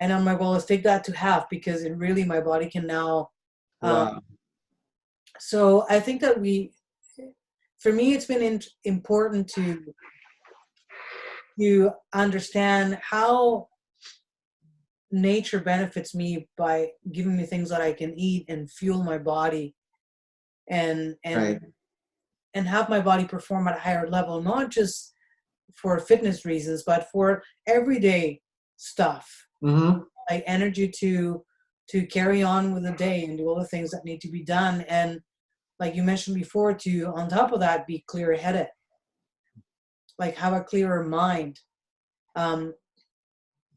And I'm like, well, let's take that to half, because it really, my body can now. Wow. So I think that for me, it's been important to understand how nature benefits me by giving me things that I can eat and fuel my body, and Right. have my body perform at a higher level, not just for fitness reasons, but for everyday stuff, Mm-hmm. like energy to carry on with the day and do all the things that need to be done. And like you mentioned before, to on top of that, be clear-headed, like have a clearer mind. um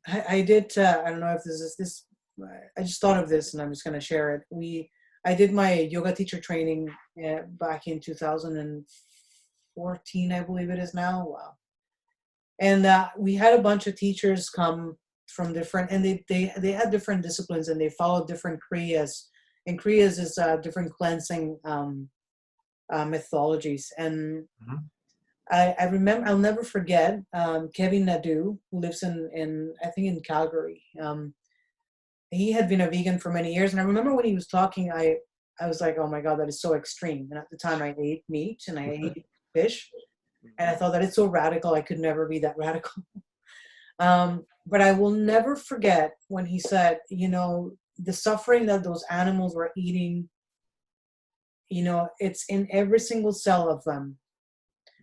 I did. I don't know if this is this. I just thought of this, and I'm just going to share it. I did my yoga teacher training back in 2014, I believe it is now. Wow! And we had a bunch of teachers come from different, and they had different disciplines, and they followed different kriyas. And kriyas is different cleansing methodologies. And Mm-hmm. I remember, I'll never forget, Kevin Nadeau, who lives in I think in Calgary. He had been a vegan for many years, and I remember when he was talking, I was like, oh my God, that is so extreme. And at the time, I ate meat and I ate fish, and I thought that it's so radical. I could never be that radical. But I will never forget when he said, the suffering that those animals were eating, it's in every single cell of them.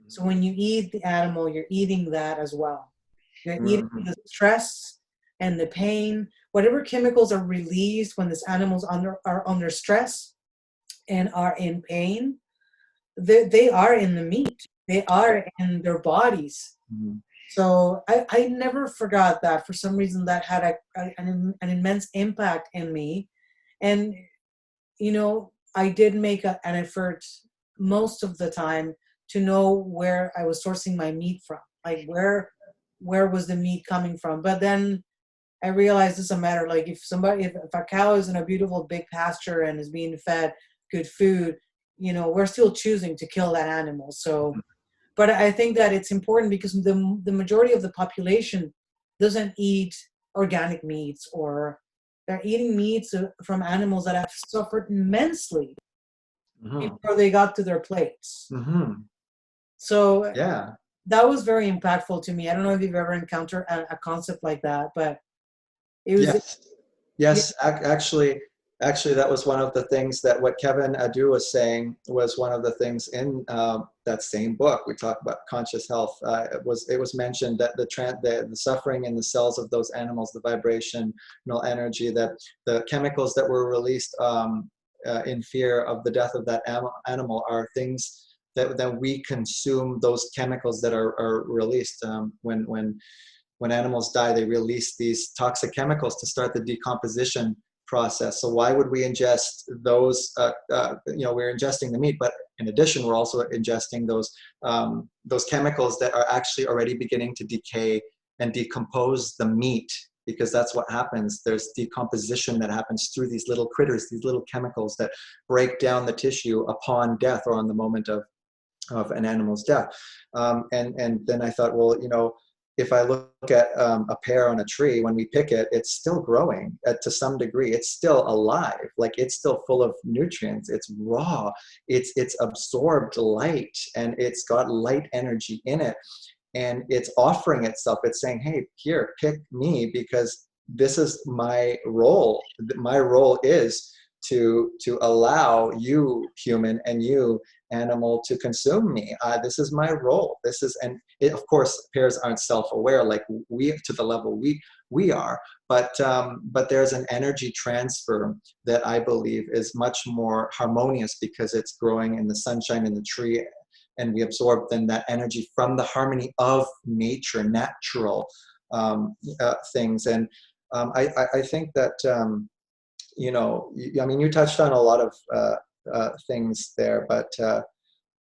So when you eat the animal, you're eating that as well. You're eating Mm-hmm. the stress and the pain, whatever chemicals are released when these animals are under stress and are in pain. They are in the meat. They are in their bodies. Mm-hmm. So I never forgot that. For some reason, that had an immense impact in me. And, I did make an effort most of the time to know where I was sourcing my meat from, like where was the meat coming from. But then I realized it's a matter, like if a cow is in a beautiful big pasture and is being fed good food, we're still choosing to kill that animal. So, but I think that it's important because the majority of the population doesn't eat organic meats, or they're eating meats from animals that have suffered immensely Mm-hmm. before they got to their plates. Mm-hmm. So Yeah. that was very impactful to me. I don't know if you've ever encountered a concept like that, but it was, Yes. yeah, Yes. Actually, that was one of the things that what Kevin Adu was saying was one of the things in that same book. We talk about conscious health. It was mentioned that the suffering in the cells of those animals, the vibrational energy, that the chemicals that were released in fear of the death of that animal are things that we consume, those chemicals that are released when animals die. They release these toxic chemicals to start the decomposition process. So why would we ingest those? We're ingesting the meat, but in addition, we're also ingesting those chemicals that are actually already beginning to decay and decompose the meat, because that's what happens. There's decomposition that happens through these little critters, these little chemicals that break down the tissue upon death or on the moment of an animal's death. And then I thought, well, if I look at a pear on a tree, when we pick it, it's still growing to some degree. It's still alive, like it's still full of nutrients. It's raw. It's absorbed light, and it's got light energy in it, and it's offering itself. It's saying, hey, here, pick me, because this is my role. My role is to allow you, human, and you, animal, to consume me. This is my role. Of course, pears aren't self-aware like we, to the level we are, but there's an energy transfer that I believe is much more harmonious, because it's growing in the sunshine in the tree, and we absorb then that energy from the harmony of nature, natural things. And I think that you touched on a lot of things there, but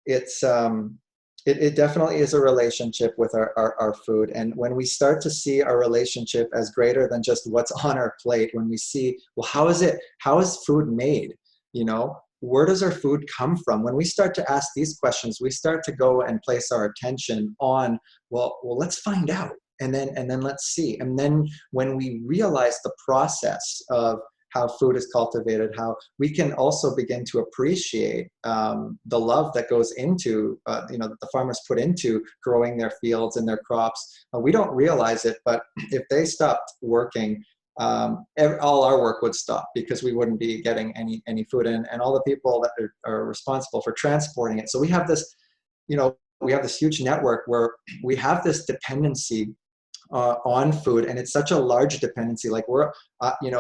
it definitely is a relationship with our food. And when we start to see our relationship as greater than just what's on our plate, when we see, well, how is food made? Where does our food come from? When we start to ask these questions, we start to go and place our attention on, well, let's find out. And then let's see. And then when we realize the process of how food is cultivated, how we can also begin to appreciate the love that goes into, that the farmers put into growing their fields and their crops. We don't realize it, but if they stopped working, all our work would stop, because we wouldn't be getting any food, and all the people that are responsible for transporting it. So we have this, we have this huge network where we have this dependency on food, and it's such a large dependency. Like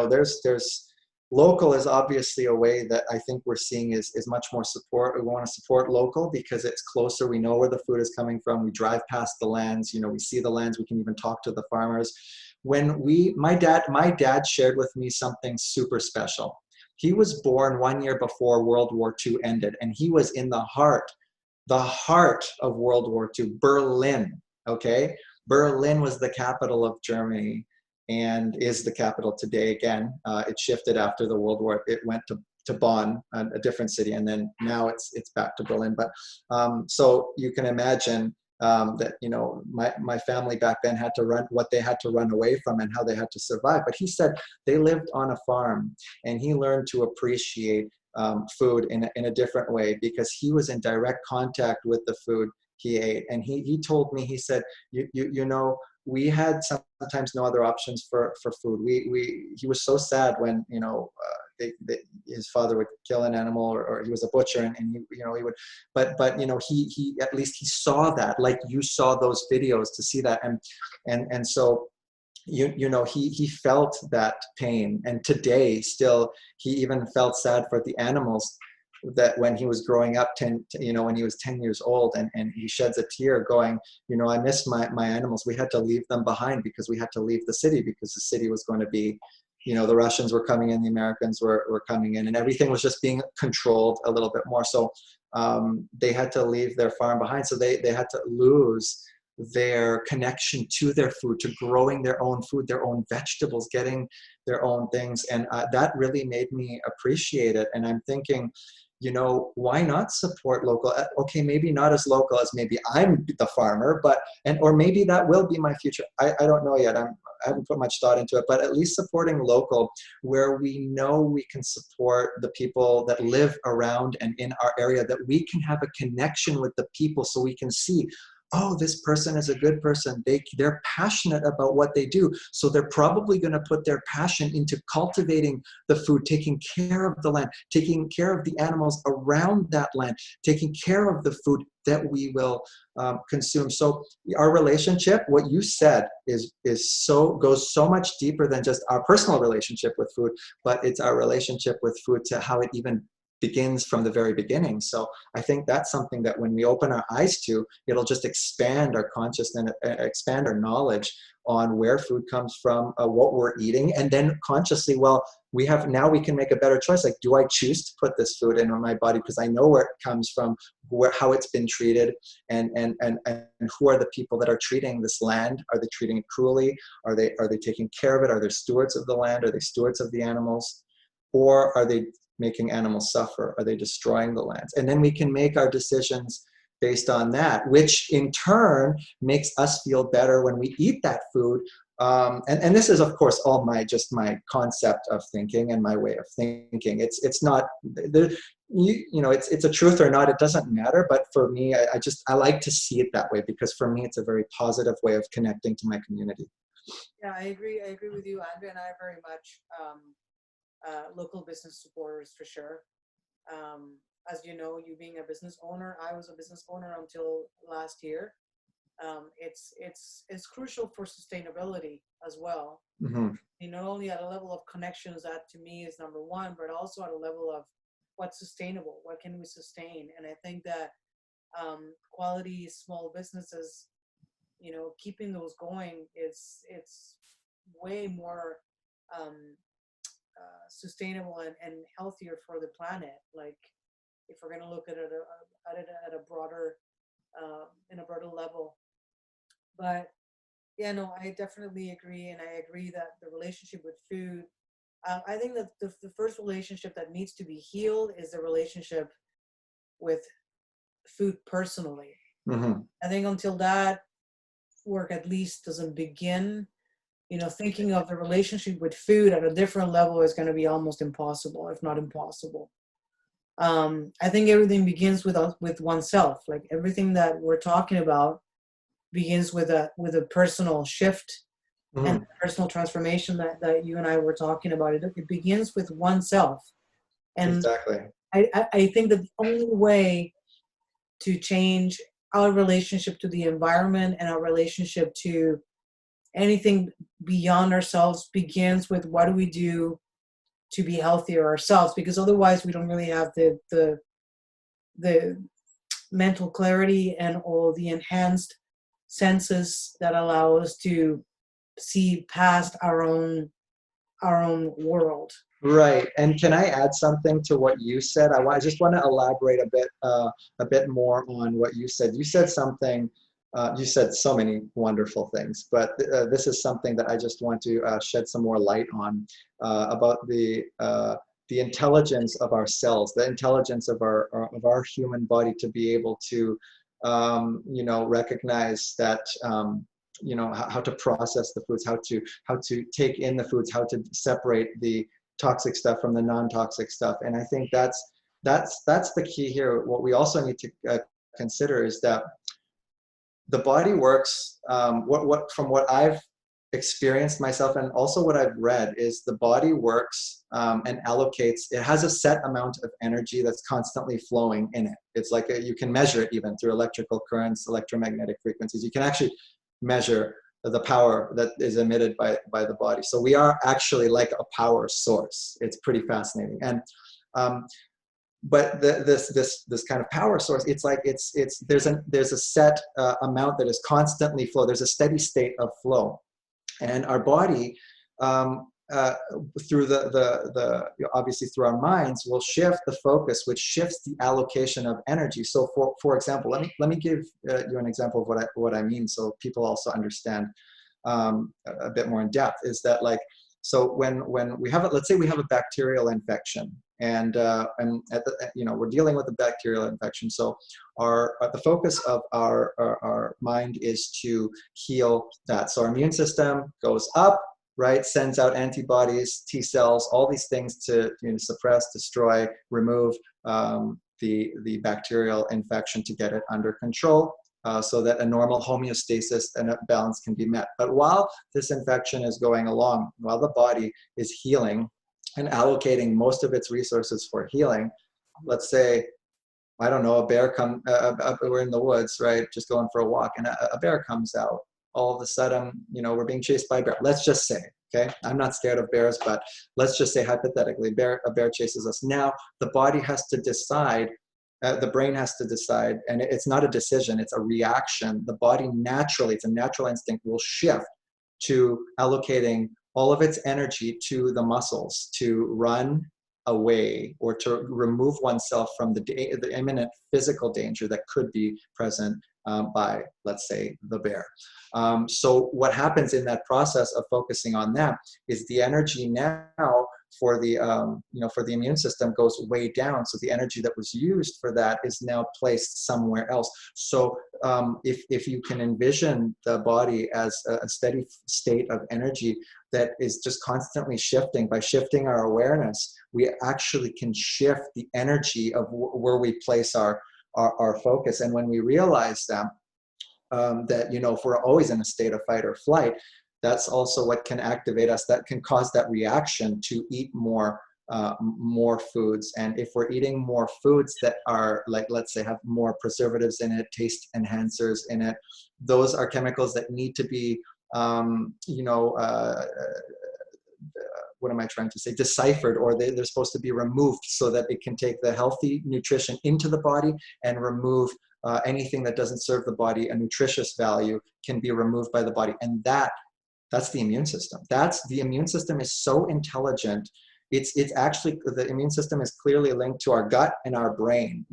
there's local is obviously a way that I think we're seeing is much more support. We want to support local because it's closer. We know where the food is coming from. We drive past the lands, we see the lands. We can even talk to the farmers. My dad shared with me something super special. He was born 1 year before World War II ended, and he was in the heart of World War II, Berlin. Okay. Berlin was the capital of Germany and is the capital today again. It shifted after the World War. It went to Bonn, a different city, and then now it's back to Berlin. But so you can imagine that my family back then had to run what they had to run away from and how they had to survive. But he said they lived on a farm, and he learned to appreciate food in a different way, because he was in direct contact with the food he ate. And he told me, he said, we had sometimes no other options for food. He was so sad when his father would kill an animal, or he was a butcher, and he would, but he at least he saw that, like you saw those videos, to see that, and so he felt that pain, and today still he even felt sad for the animals that when he was growing up, when he was 10 years old, and he sheds a tear going, I miss my animals. We had to leave them behind because we had to leave the city, because the city was going to be, the Russians were coming in, the Americans were coming in, and everything was just being controlled a little bit more. So they had to leave their farm behind. So they had to lose their connection to their food, to growing their own food, their own vegetables, getting their own things. And that really made me appreciate it. And I'm thinking, why not support local? Okay, maybe not as local as maybe I'm the farmer, or maybe that will be my future. I don't know yet. I haven't put much thought into it, but at least supporting local, where we know we can support the people that live around and in our area, that we can have a connection with the people, so we can see, oh, this person is a good person. They're passionate about what they do. So they're probably going to put their passion into cultivating the food, taking care of the land, taking care of the animals around that land, taking care of the food that we will consume. So our relationship, what you said, goes so much deeper than just our personal relationship with food, but it's our relationship with food to how it even begins from the very beginning. So I think that's something that when we open our eyes to, it'll just expand our consciousness and expand our knowledge on where food comes from, what we're eating, and then consciously, well, we can make a better choice. Like, do I choose to put this food in my body because I know where it comes from, how it's been treated, and who are the people that are treating this land? Are they treating it cruelly? Are they taking care of it? Are they stewards of the land? Are they stewards of the animals? Or are they making animals suffer? Are they destroying the lands? And then we can make our decisions based on that, which in turn makes us feel better when we eat that food. And this is, of course, all my concept of thinking and my way of thinking. It's not there, it's a truth or not. It doesn't matter. But for me, I like to see it that way, because for me, it's a very positive way of connecting to my community. Yeah, I agree. I agree with you. Andrea and I are very much local business supporters for sure. As you know, you being a business owner, I was a business owner until last year. It's crucial for sustainability as well. Mm-hmm. Not only at a level of connections, that to me is number one, but also at a level of what's sustainable, what can we sustain. And I think that quality small businesses, keeping those going, it's way more sustainable and healthier for the planet. Like, if we're going to look at it at a broader in a broader level. But yeah, no, I definitely agree, and I agree that the relationship with food. I think that the first relationship that needs to be healed is the relationship with food personally. Mm-hmm. I think until that work at least doesn't begin, thinking of the relationship with food at a different level is going to be almost impossible, if not impossible. I think everything begins with oneself. Like, everything that we're talking about begins with a personal shift and Mm-hmm. personal transformation that you and I were talking about. It begins with oneself. And Exactly. I think that the only way to change our relationship to the environment and our relationship to anything beyond ourselves begins with what do we do to be healthier ourselves, because otherwise we don't really have the mental clarity and all the enhanced senses that allow us to see past our own world. Right. And can I add something to what you said? I just want to elaborate a bit more on what you said. You said something. You said so many wonderful things, but this is something that I just want to shed some more light on, about the intelligence of our cells, the intelligence of our human body, to be able to recognize that. How to process the foods, how to take in the foods, how to separate the toxic stuff from the non-toxic stuff. And I think that's the key here. What we also need to consider is that the body works, from what I've experienced myself and also what I've read, is the body works and allocates. It has a set amount of energy that's constantly flowing in it. It's like you can measure it even through electrical currents, electromagnetic frequencies. You can actually measure the power that is emitted by the body. So we are actually like a power source. It's pretty fascinating. And but this kind of power source, it's like there's a set amount that is constantly flow. There's a steady state of flow, and our body, through obviously through our minds, will shift the focus, which shifts the allocation of energy. So for example, let me give you an example of what I mean, so people also understand a bit more in depth. Is that, like, so when we have let's say we have a bacterial infection, and we're dealing with a bacterial infection. So the focus of our mind is to heal that. So our immune system goes up, right? Sends out antibodies, T cells, all these things to suppress, destroy, remove the bacterial infection, to get it under control. so that a normal homeostasis and a balance can be met. But while this infection is going along, while the body is healing and allocating most of its resources for healing, let's say, I don't know, a bear we're in the woods, right, just going for a walk, and a bear comes out. All of a sudden, we're being chased by a bear. Let's just say, okay, I'm not scared of bears, but let's just say hypothetically, a bear chases us. Now, the body has to decide, the brain has to decide, and it's not a decision, it's a reaction. The body naturally, it's a natural instinct, will shift to allocating all of its energy to the muscles to run away or to remove oneself from the imminent physical danger that could be present by, let's say, the bear. So what happens in that process of focusing on that is the energy now for the for the immune system goes way down. So the energy that was used for that is now placed somewhere else. So if you can envision the body as a steady state of energy that is just constantly shifting, by shifting our awareness, we actually can shift the energy of where we place our focus. And when we realize that, if we're always in a state of fight or flight, that's also what can activate us, that can cause that reaction to eat more foods. And if we're eating more foods that are, like, let's say, have more preservatives in it, taste enhancers in it, those are chemicals that need to be what am I trying to say, deciphered, or they're supposed to be removed so that it can take the healthy nutrition into the body and remove anything that doesn't serve the body. A nutritious value can be removed by the body. And that's the immune system. The immune system is so intelligent. It's actually, the immune system is clearly linked to our gut and our brain,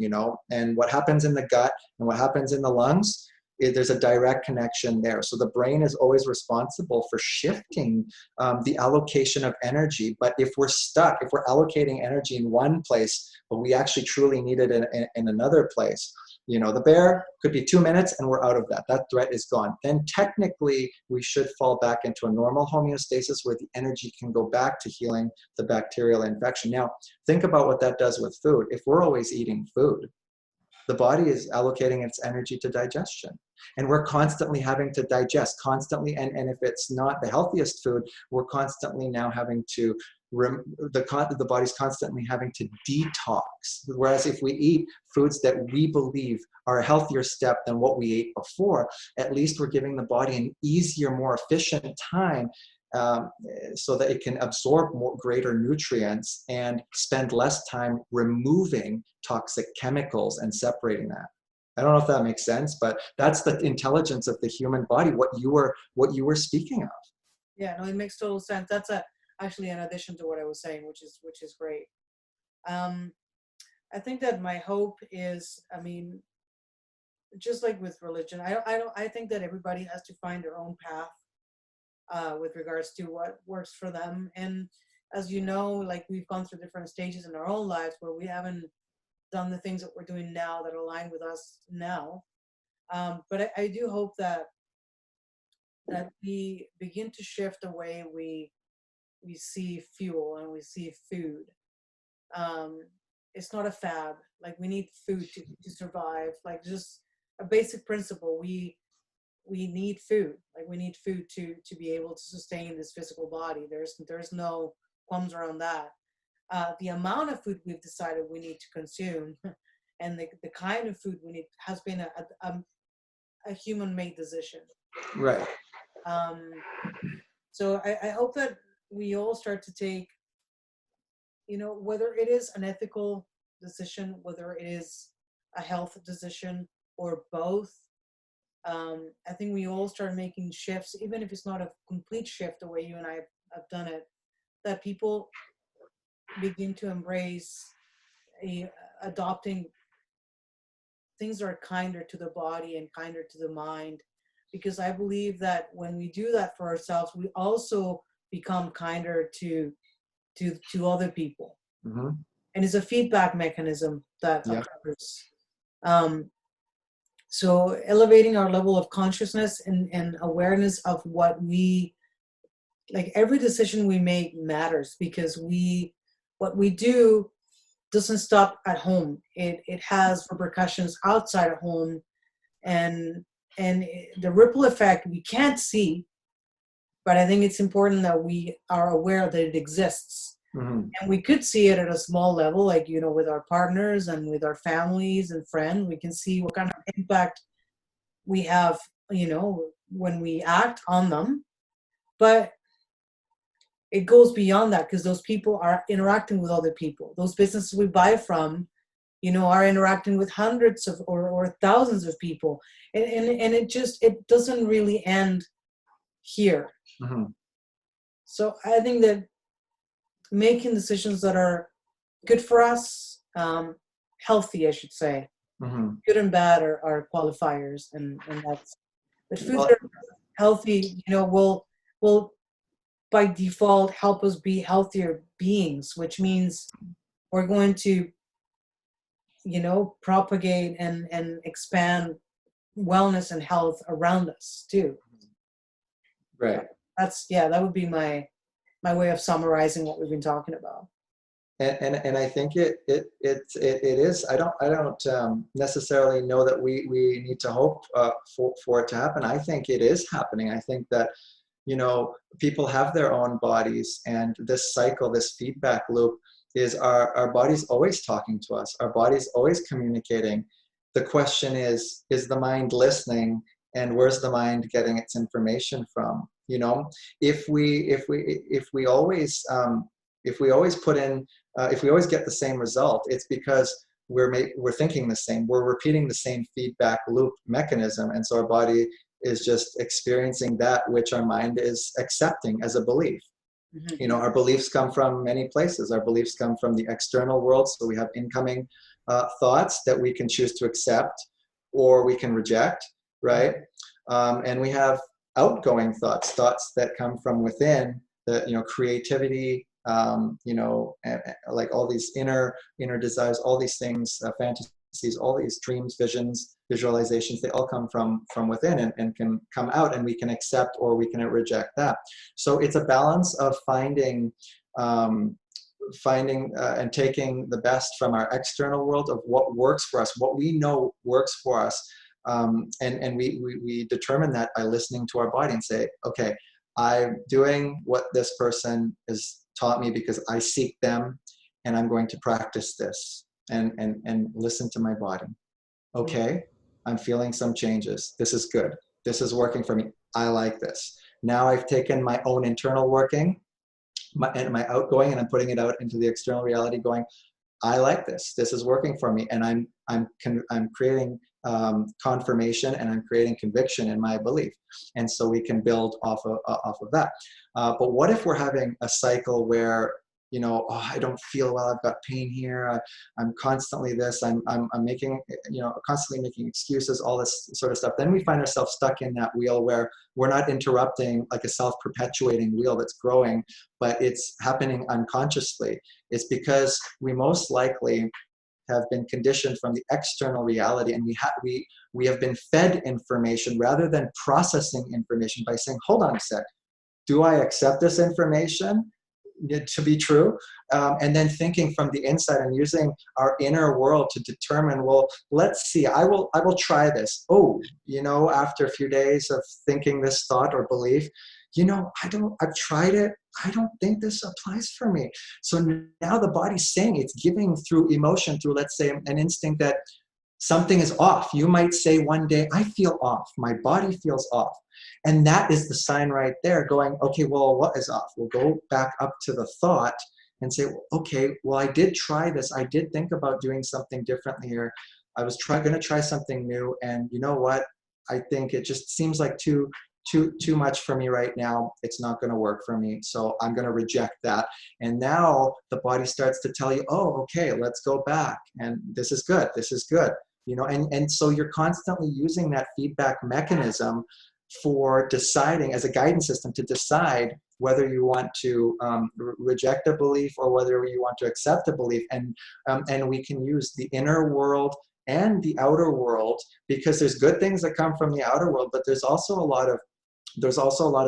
and what happens in the gut and what happens in the lungs, there's a direct connection there. So the brain is always responsible for shifting the allocation of energy. But if we're stuck, if we're allocating energy in one place, but we actually truly need it in another place, the bear could be 2 minutes and we're out of that. That threat is gone. Then technically we should fall back into a normal homeostasis where the energy can go back to healing the bacterial infection. Now, think about what that does with food. If we're always eating food, the body is allocating its energy to digestion. And we're constantly having to digest, constantly. And if it's not the healthiest food, we're constantly now having to, the body's constantly having to detox. Whereas if we eat foods that we believe are a healthier step than what we ate before, at least we're giving the body an easier, more efficient time so that it can absorb greater nutrients and spend less time removing toxic chemicals and separating that. I don't know if that makes sense, but that's the intelligence of the human body, what you were speaking of. Yeah, no, it makes total sense. That's actually in addition to what I was saying, which is great. I think that my hope is, just like with religion, I think that everybody has to find their own path with regards to what works for them. And as you know, like, we've gone through different stages in our own lives where we haven't done the things that we're doing now that align with us now. But I do hope that we begin to shift the way we see fuel and we see food. It's not a fad. Like, we need food to survive. Like, just a basic principle. We need food. Like, we need food to be able to sustain this physical body. There's no qualms around that. The amount of food we've decided we need to consume and the kind of food we need has been a human-made decision. Right. So I hope that we all start to take, whether it is an ethical decision, whether it is a health decision, or both. I think we all start making shifts, even if it's not a complete shift the way you and I have done it, that people begin to embrace adopting things that are kinder to the body and kinder to the mind. Because I believe that when we do that for ourselves, we also become kinder to other people. Mm-hmm. And it's a feedback mechanism that occurs. So elevating our level of consciousness and awareness of what every decision we make matters, because what we do doesn't stop at home. It has repercussions outside of home, and the ripple effect we can't see, but I think it's important that we are aware that it exists. Mm-hmm. And we could see it at a small level, like, with our partners and with our families and friends. We can see what kind of impact we have, when we act on them. But it goes beyond that, because those people are interacting with other people. Those businesses we buy from, are interacting with hundreds of or thousands of people. And it doesn't really end here. Mm-hmm. So I think that making decisions that are good for us, healthy, I should say. Mm-hmm. Good and bad are qualifiers, and that's. But foods Well, that are healthy, will by default help us be healthier beings, which means we're going to, propagate and expand wellness and health around us too. right. That would be my way of summarizing what we've been talking about. And I think it is. I don't necessarily know that we need to hope for it to happen. I think it is happening. I think that people have their own bodies, and this cycle, this feedback loop, is our bodies always talking to us. Our bodies always communicating. The question is the mind listening, and where's the mind getting its information from? If we always put in if we always get the same result, it's because we're thinking the same. We're repeating the same feedback loop mechanism, and so our body is just experiencing that which our mind is accepting as a belief. Mm-hmm. Our beliefs come from many places. Our beliefs come from the external world, so we have incoming thoughts that we can choose to accept or we can reject, right? And we have outgoing thoughts that come from within, that creativity, like all these inner desires, all these things, fantasies, all these dreams, visions, visualizations, they all come from within, and can come out, and we can accept or we can reject that. So it's a balance of finding and taking the best from our external world, of what works for us, what we know works for us, and we determine that by listening to our body and say, okay, I'm doing what this person has taught me because I seek them, and I'm going to practice this and listen to my body. Okay, I'm feeling some changes. This is good. This is working for me. I like this. Now I've taken my own internal working, my outgoing, and I'm putting it out into the external reality, going, I like this. This is working for me, and I'm creating confirmation, and I'm creating conviction in my belief, and so we can build off of that. But what if we're having a cycle where oh, I don't feel well. I've got pain here. I'm constantly this. I'm making constantly making excuses. All this sort of stuff. Then we find ourselves stuck in that wheel where we're not interrupting, like a self-perpetuating wheel that's growing, but it's happening unconsciously. It's because we most likely have been conditioned from the external reality, and we have been fed information rather than processing information by saying, hold on a sec, do I accept this information to be true? And then thinking from the inside and using our inner world to determine, well, let's see, I will try this. Oh, after a few days of thinking this thought or belief, I've tried it. I don't think this applies for me. So now the body's saying, it's giving through emotion, through, let's say, an instinct that something is off. You might say one day, I feel off. My body feels off. And that is the sign right there, going, okay, well, what is off? We'll go back up to the thought and say, okay, well, I did try this. I did think about doing something differently here. I was going to try something new. And you know what? I think it just seems like too much for me right now. It's not going to work for me. So I'm going to reject that. And now the body starts to tell you, oh, okay, let's go back. And this is good. This is good. And so you're constantly using that feedback mechanism for deciding, as a guidance system, to decide whether you want to reject a belief or whether you want to accept a belief. And we can use the inner world and the outer world, because there's good things that come from the outer world, but there's also a lot of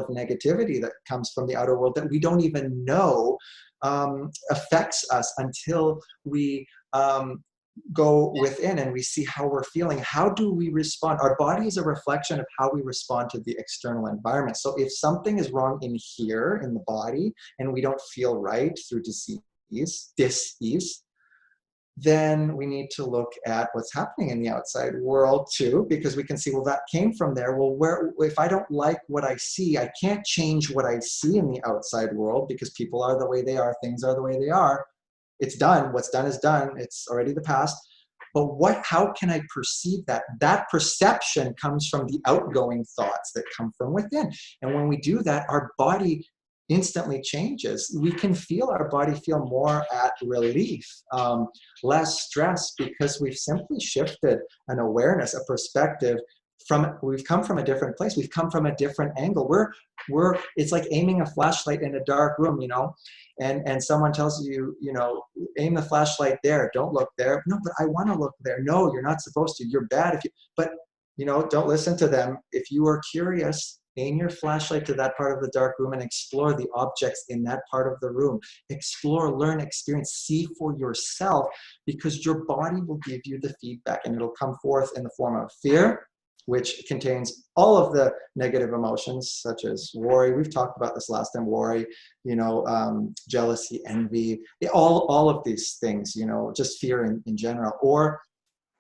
negativity that comes from the outer world that we don't even know affects us until we go within and we see how we're feeling, how do we respond? Our body is a reflection of how we respond to the external environment. So if something is wrong in here in the body and we don't feel right through dis-ease, then we need to look at what's happening in the outside world too, because we can see, well, that came from there. Well, if I don't like what I see, I can't change what I see in the outside world because people are the way they are, things are the way they are. It's done. What's done is done. It's already the past. But how can I perceive that? That perception comes from the outgoing thoughts that come from within. And when we do that, our body instantly changes. We can feel our body feel more at relief, less stress, because we've simply shifted an awareness, a perspective we've come from a different place. We've come from a different angle. It's like aiming a flashlight in a dark room, and someone tells you, aim the flashlight there, don't look there. No, but I want to look there. No, you're not supposed to. You're bad but don't listen to them. If you are curious, aim your flashlight to that part of the dark room and explore the objects in that part of the room. Explore, learn, experience, see for yourself, because your body will give you the feedback, and it'll come forth in the form of fear, which contains all of the negative emotions, such as worry. We've talked about this last time, worry, jealousy, envy, all of these things, just fear in general, or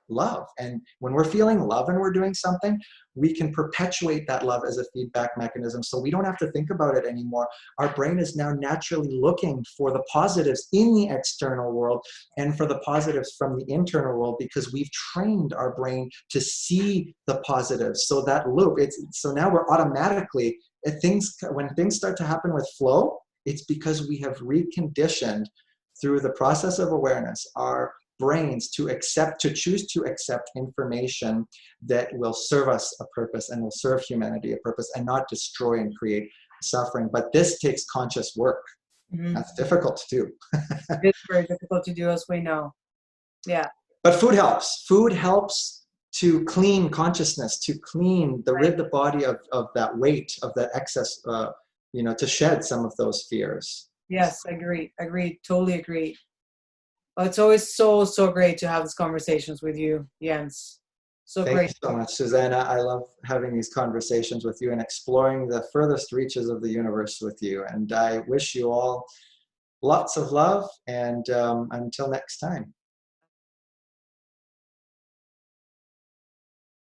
love. And when we're feeling love and we're doing something, we can perpetuate that love as a feedback mechanism. So we don't have to think about it anymore. Our brain is now naturally looking for the positives in the external world and for the positives from the internal world, because we've trained our brain to see the positives. So that loop, so now we're automatically, when things start to happen with flow, it's because we have reconditioned through the process of awareness our brains to choose to accept information that will serve us a purpose and will serve humanity a purpose, and not destroy and create suffering. But this takes conscious work. Mm-hmm. That's difficult to do. It's very difficult to do, as we know. Yeah. But food helps. Food helps to clean consciousness, to rid the body of that weight, of that excess, to shed some of those fears. Yes, agree, totally agree. Well, it's always so great to have these conversations with you, Jens. Thank Great. you so much, Susanna. I love having these conversations with you and exploring the furthest reaches of the universe with you. And I wish you all lots of love, and until next time.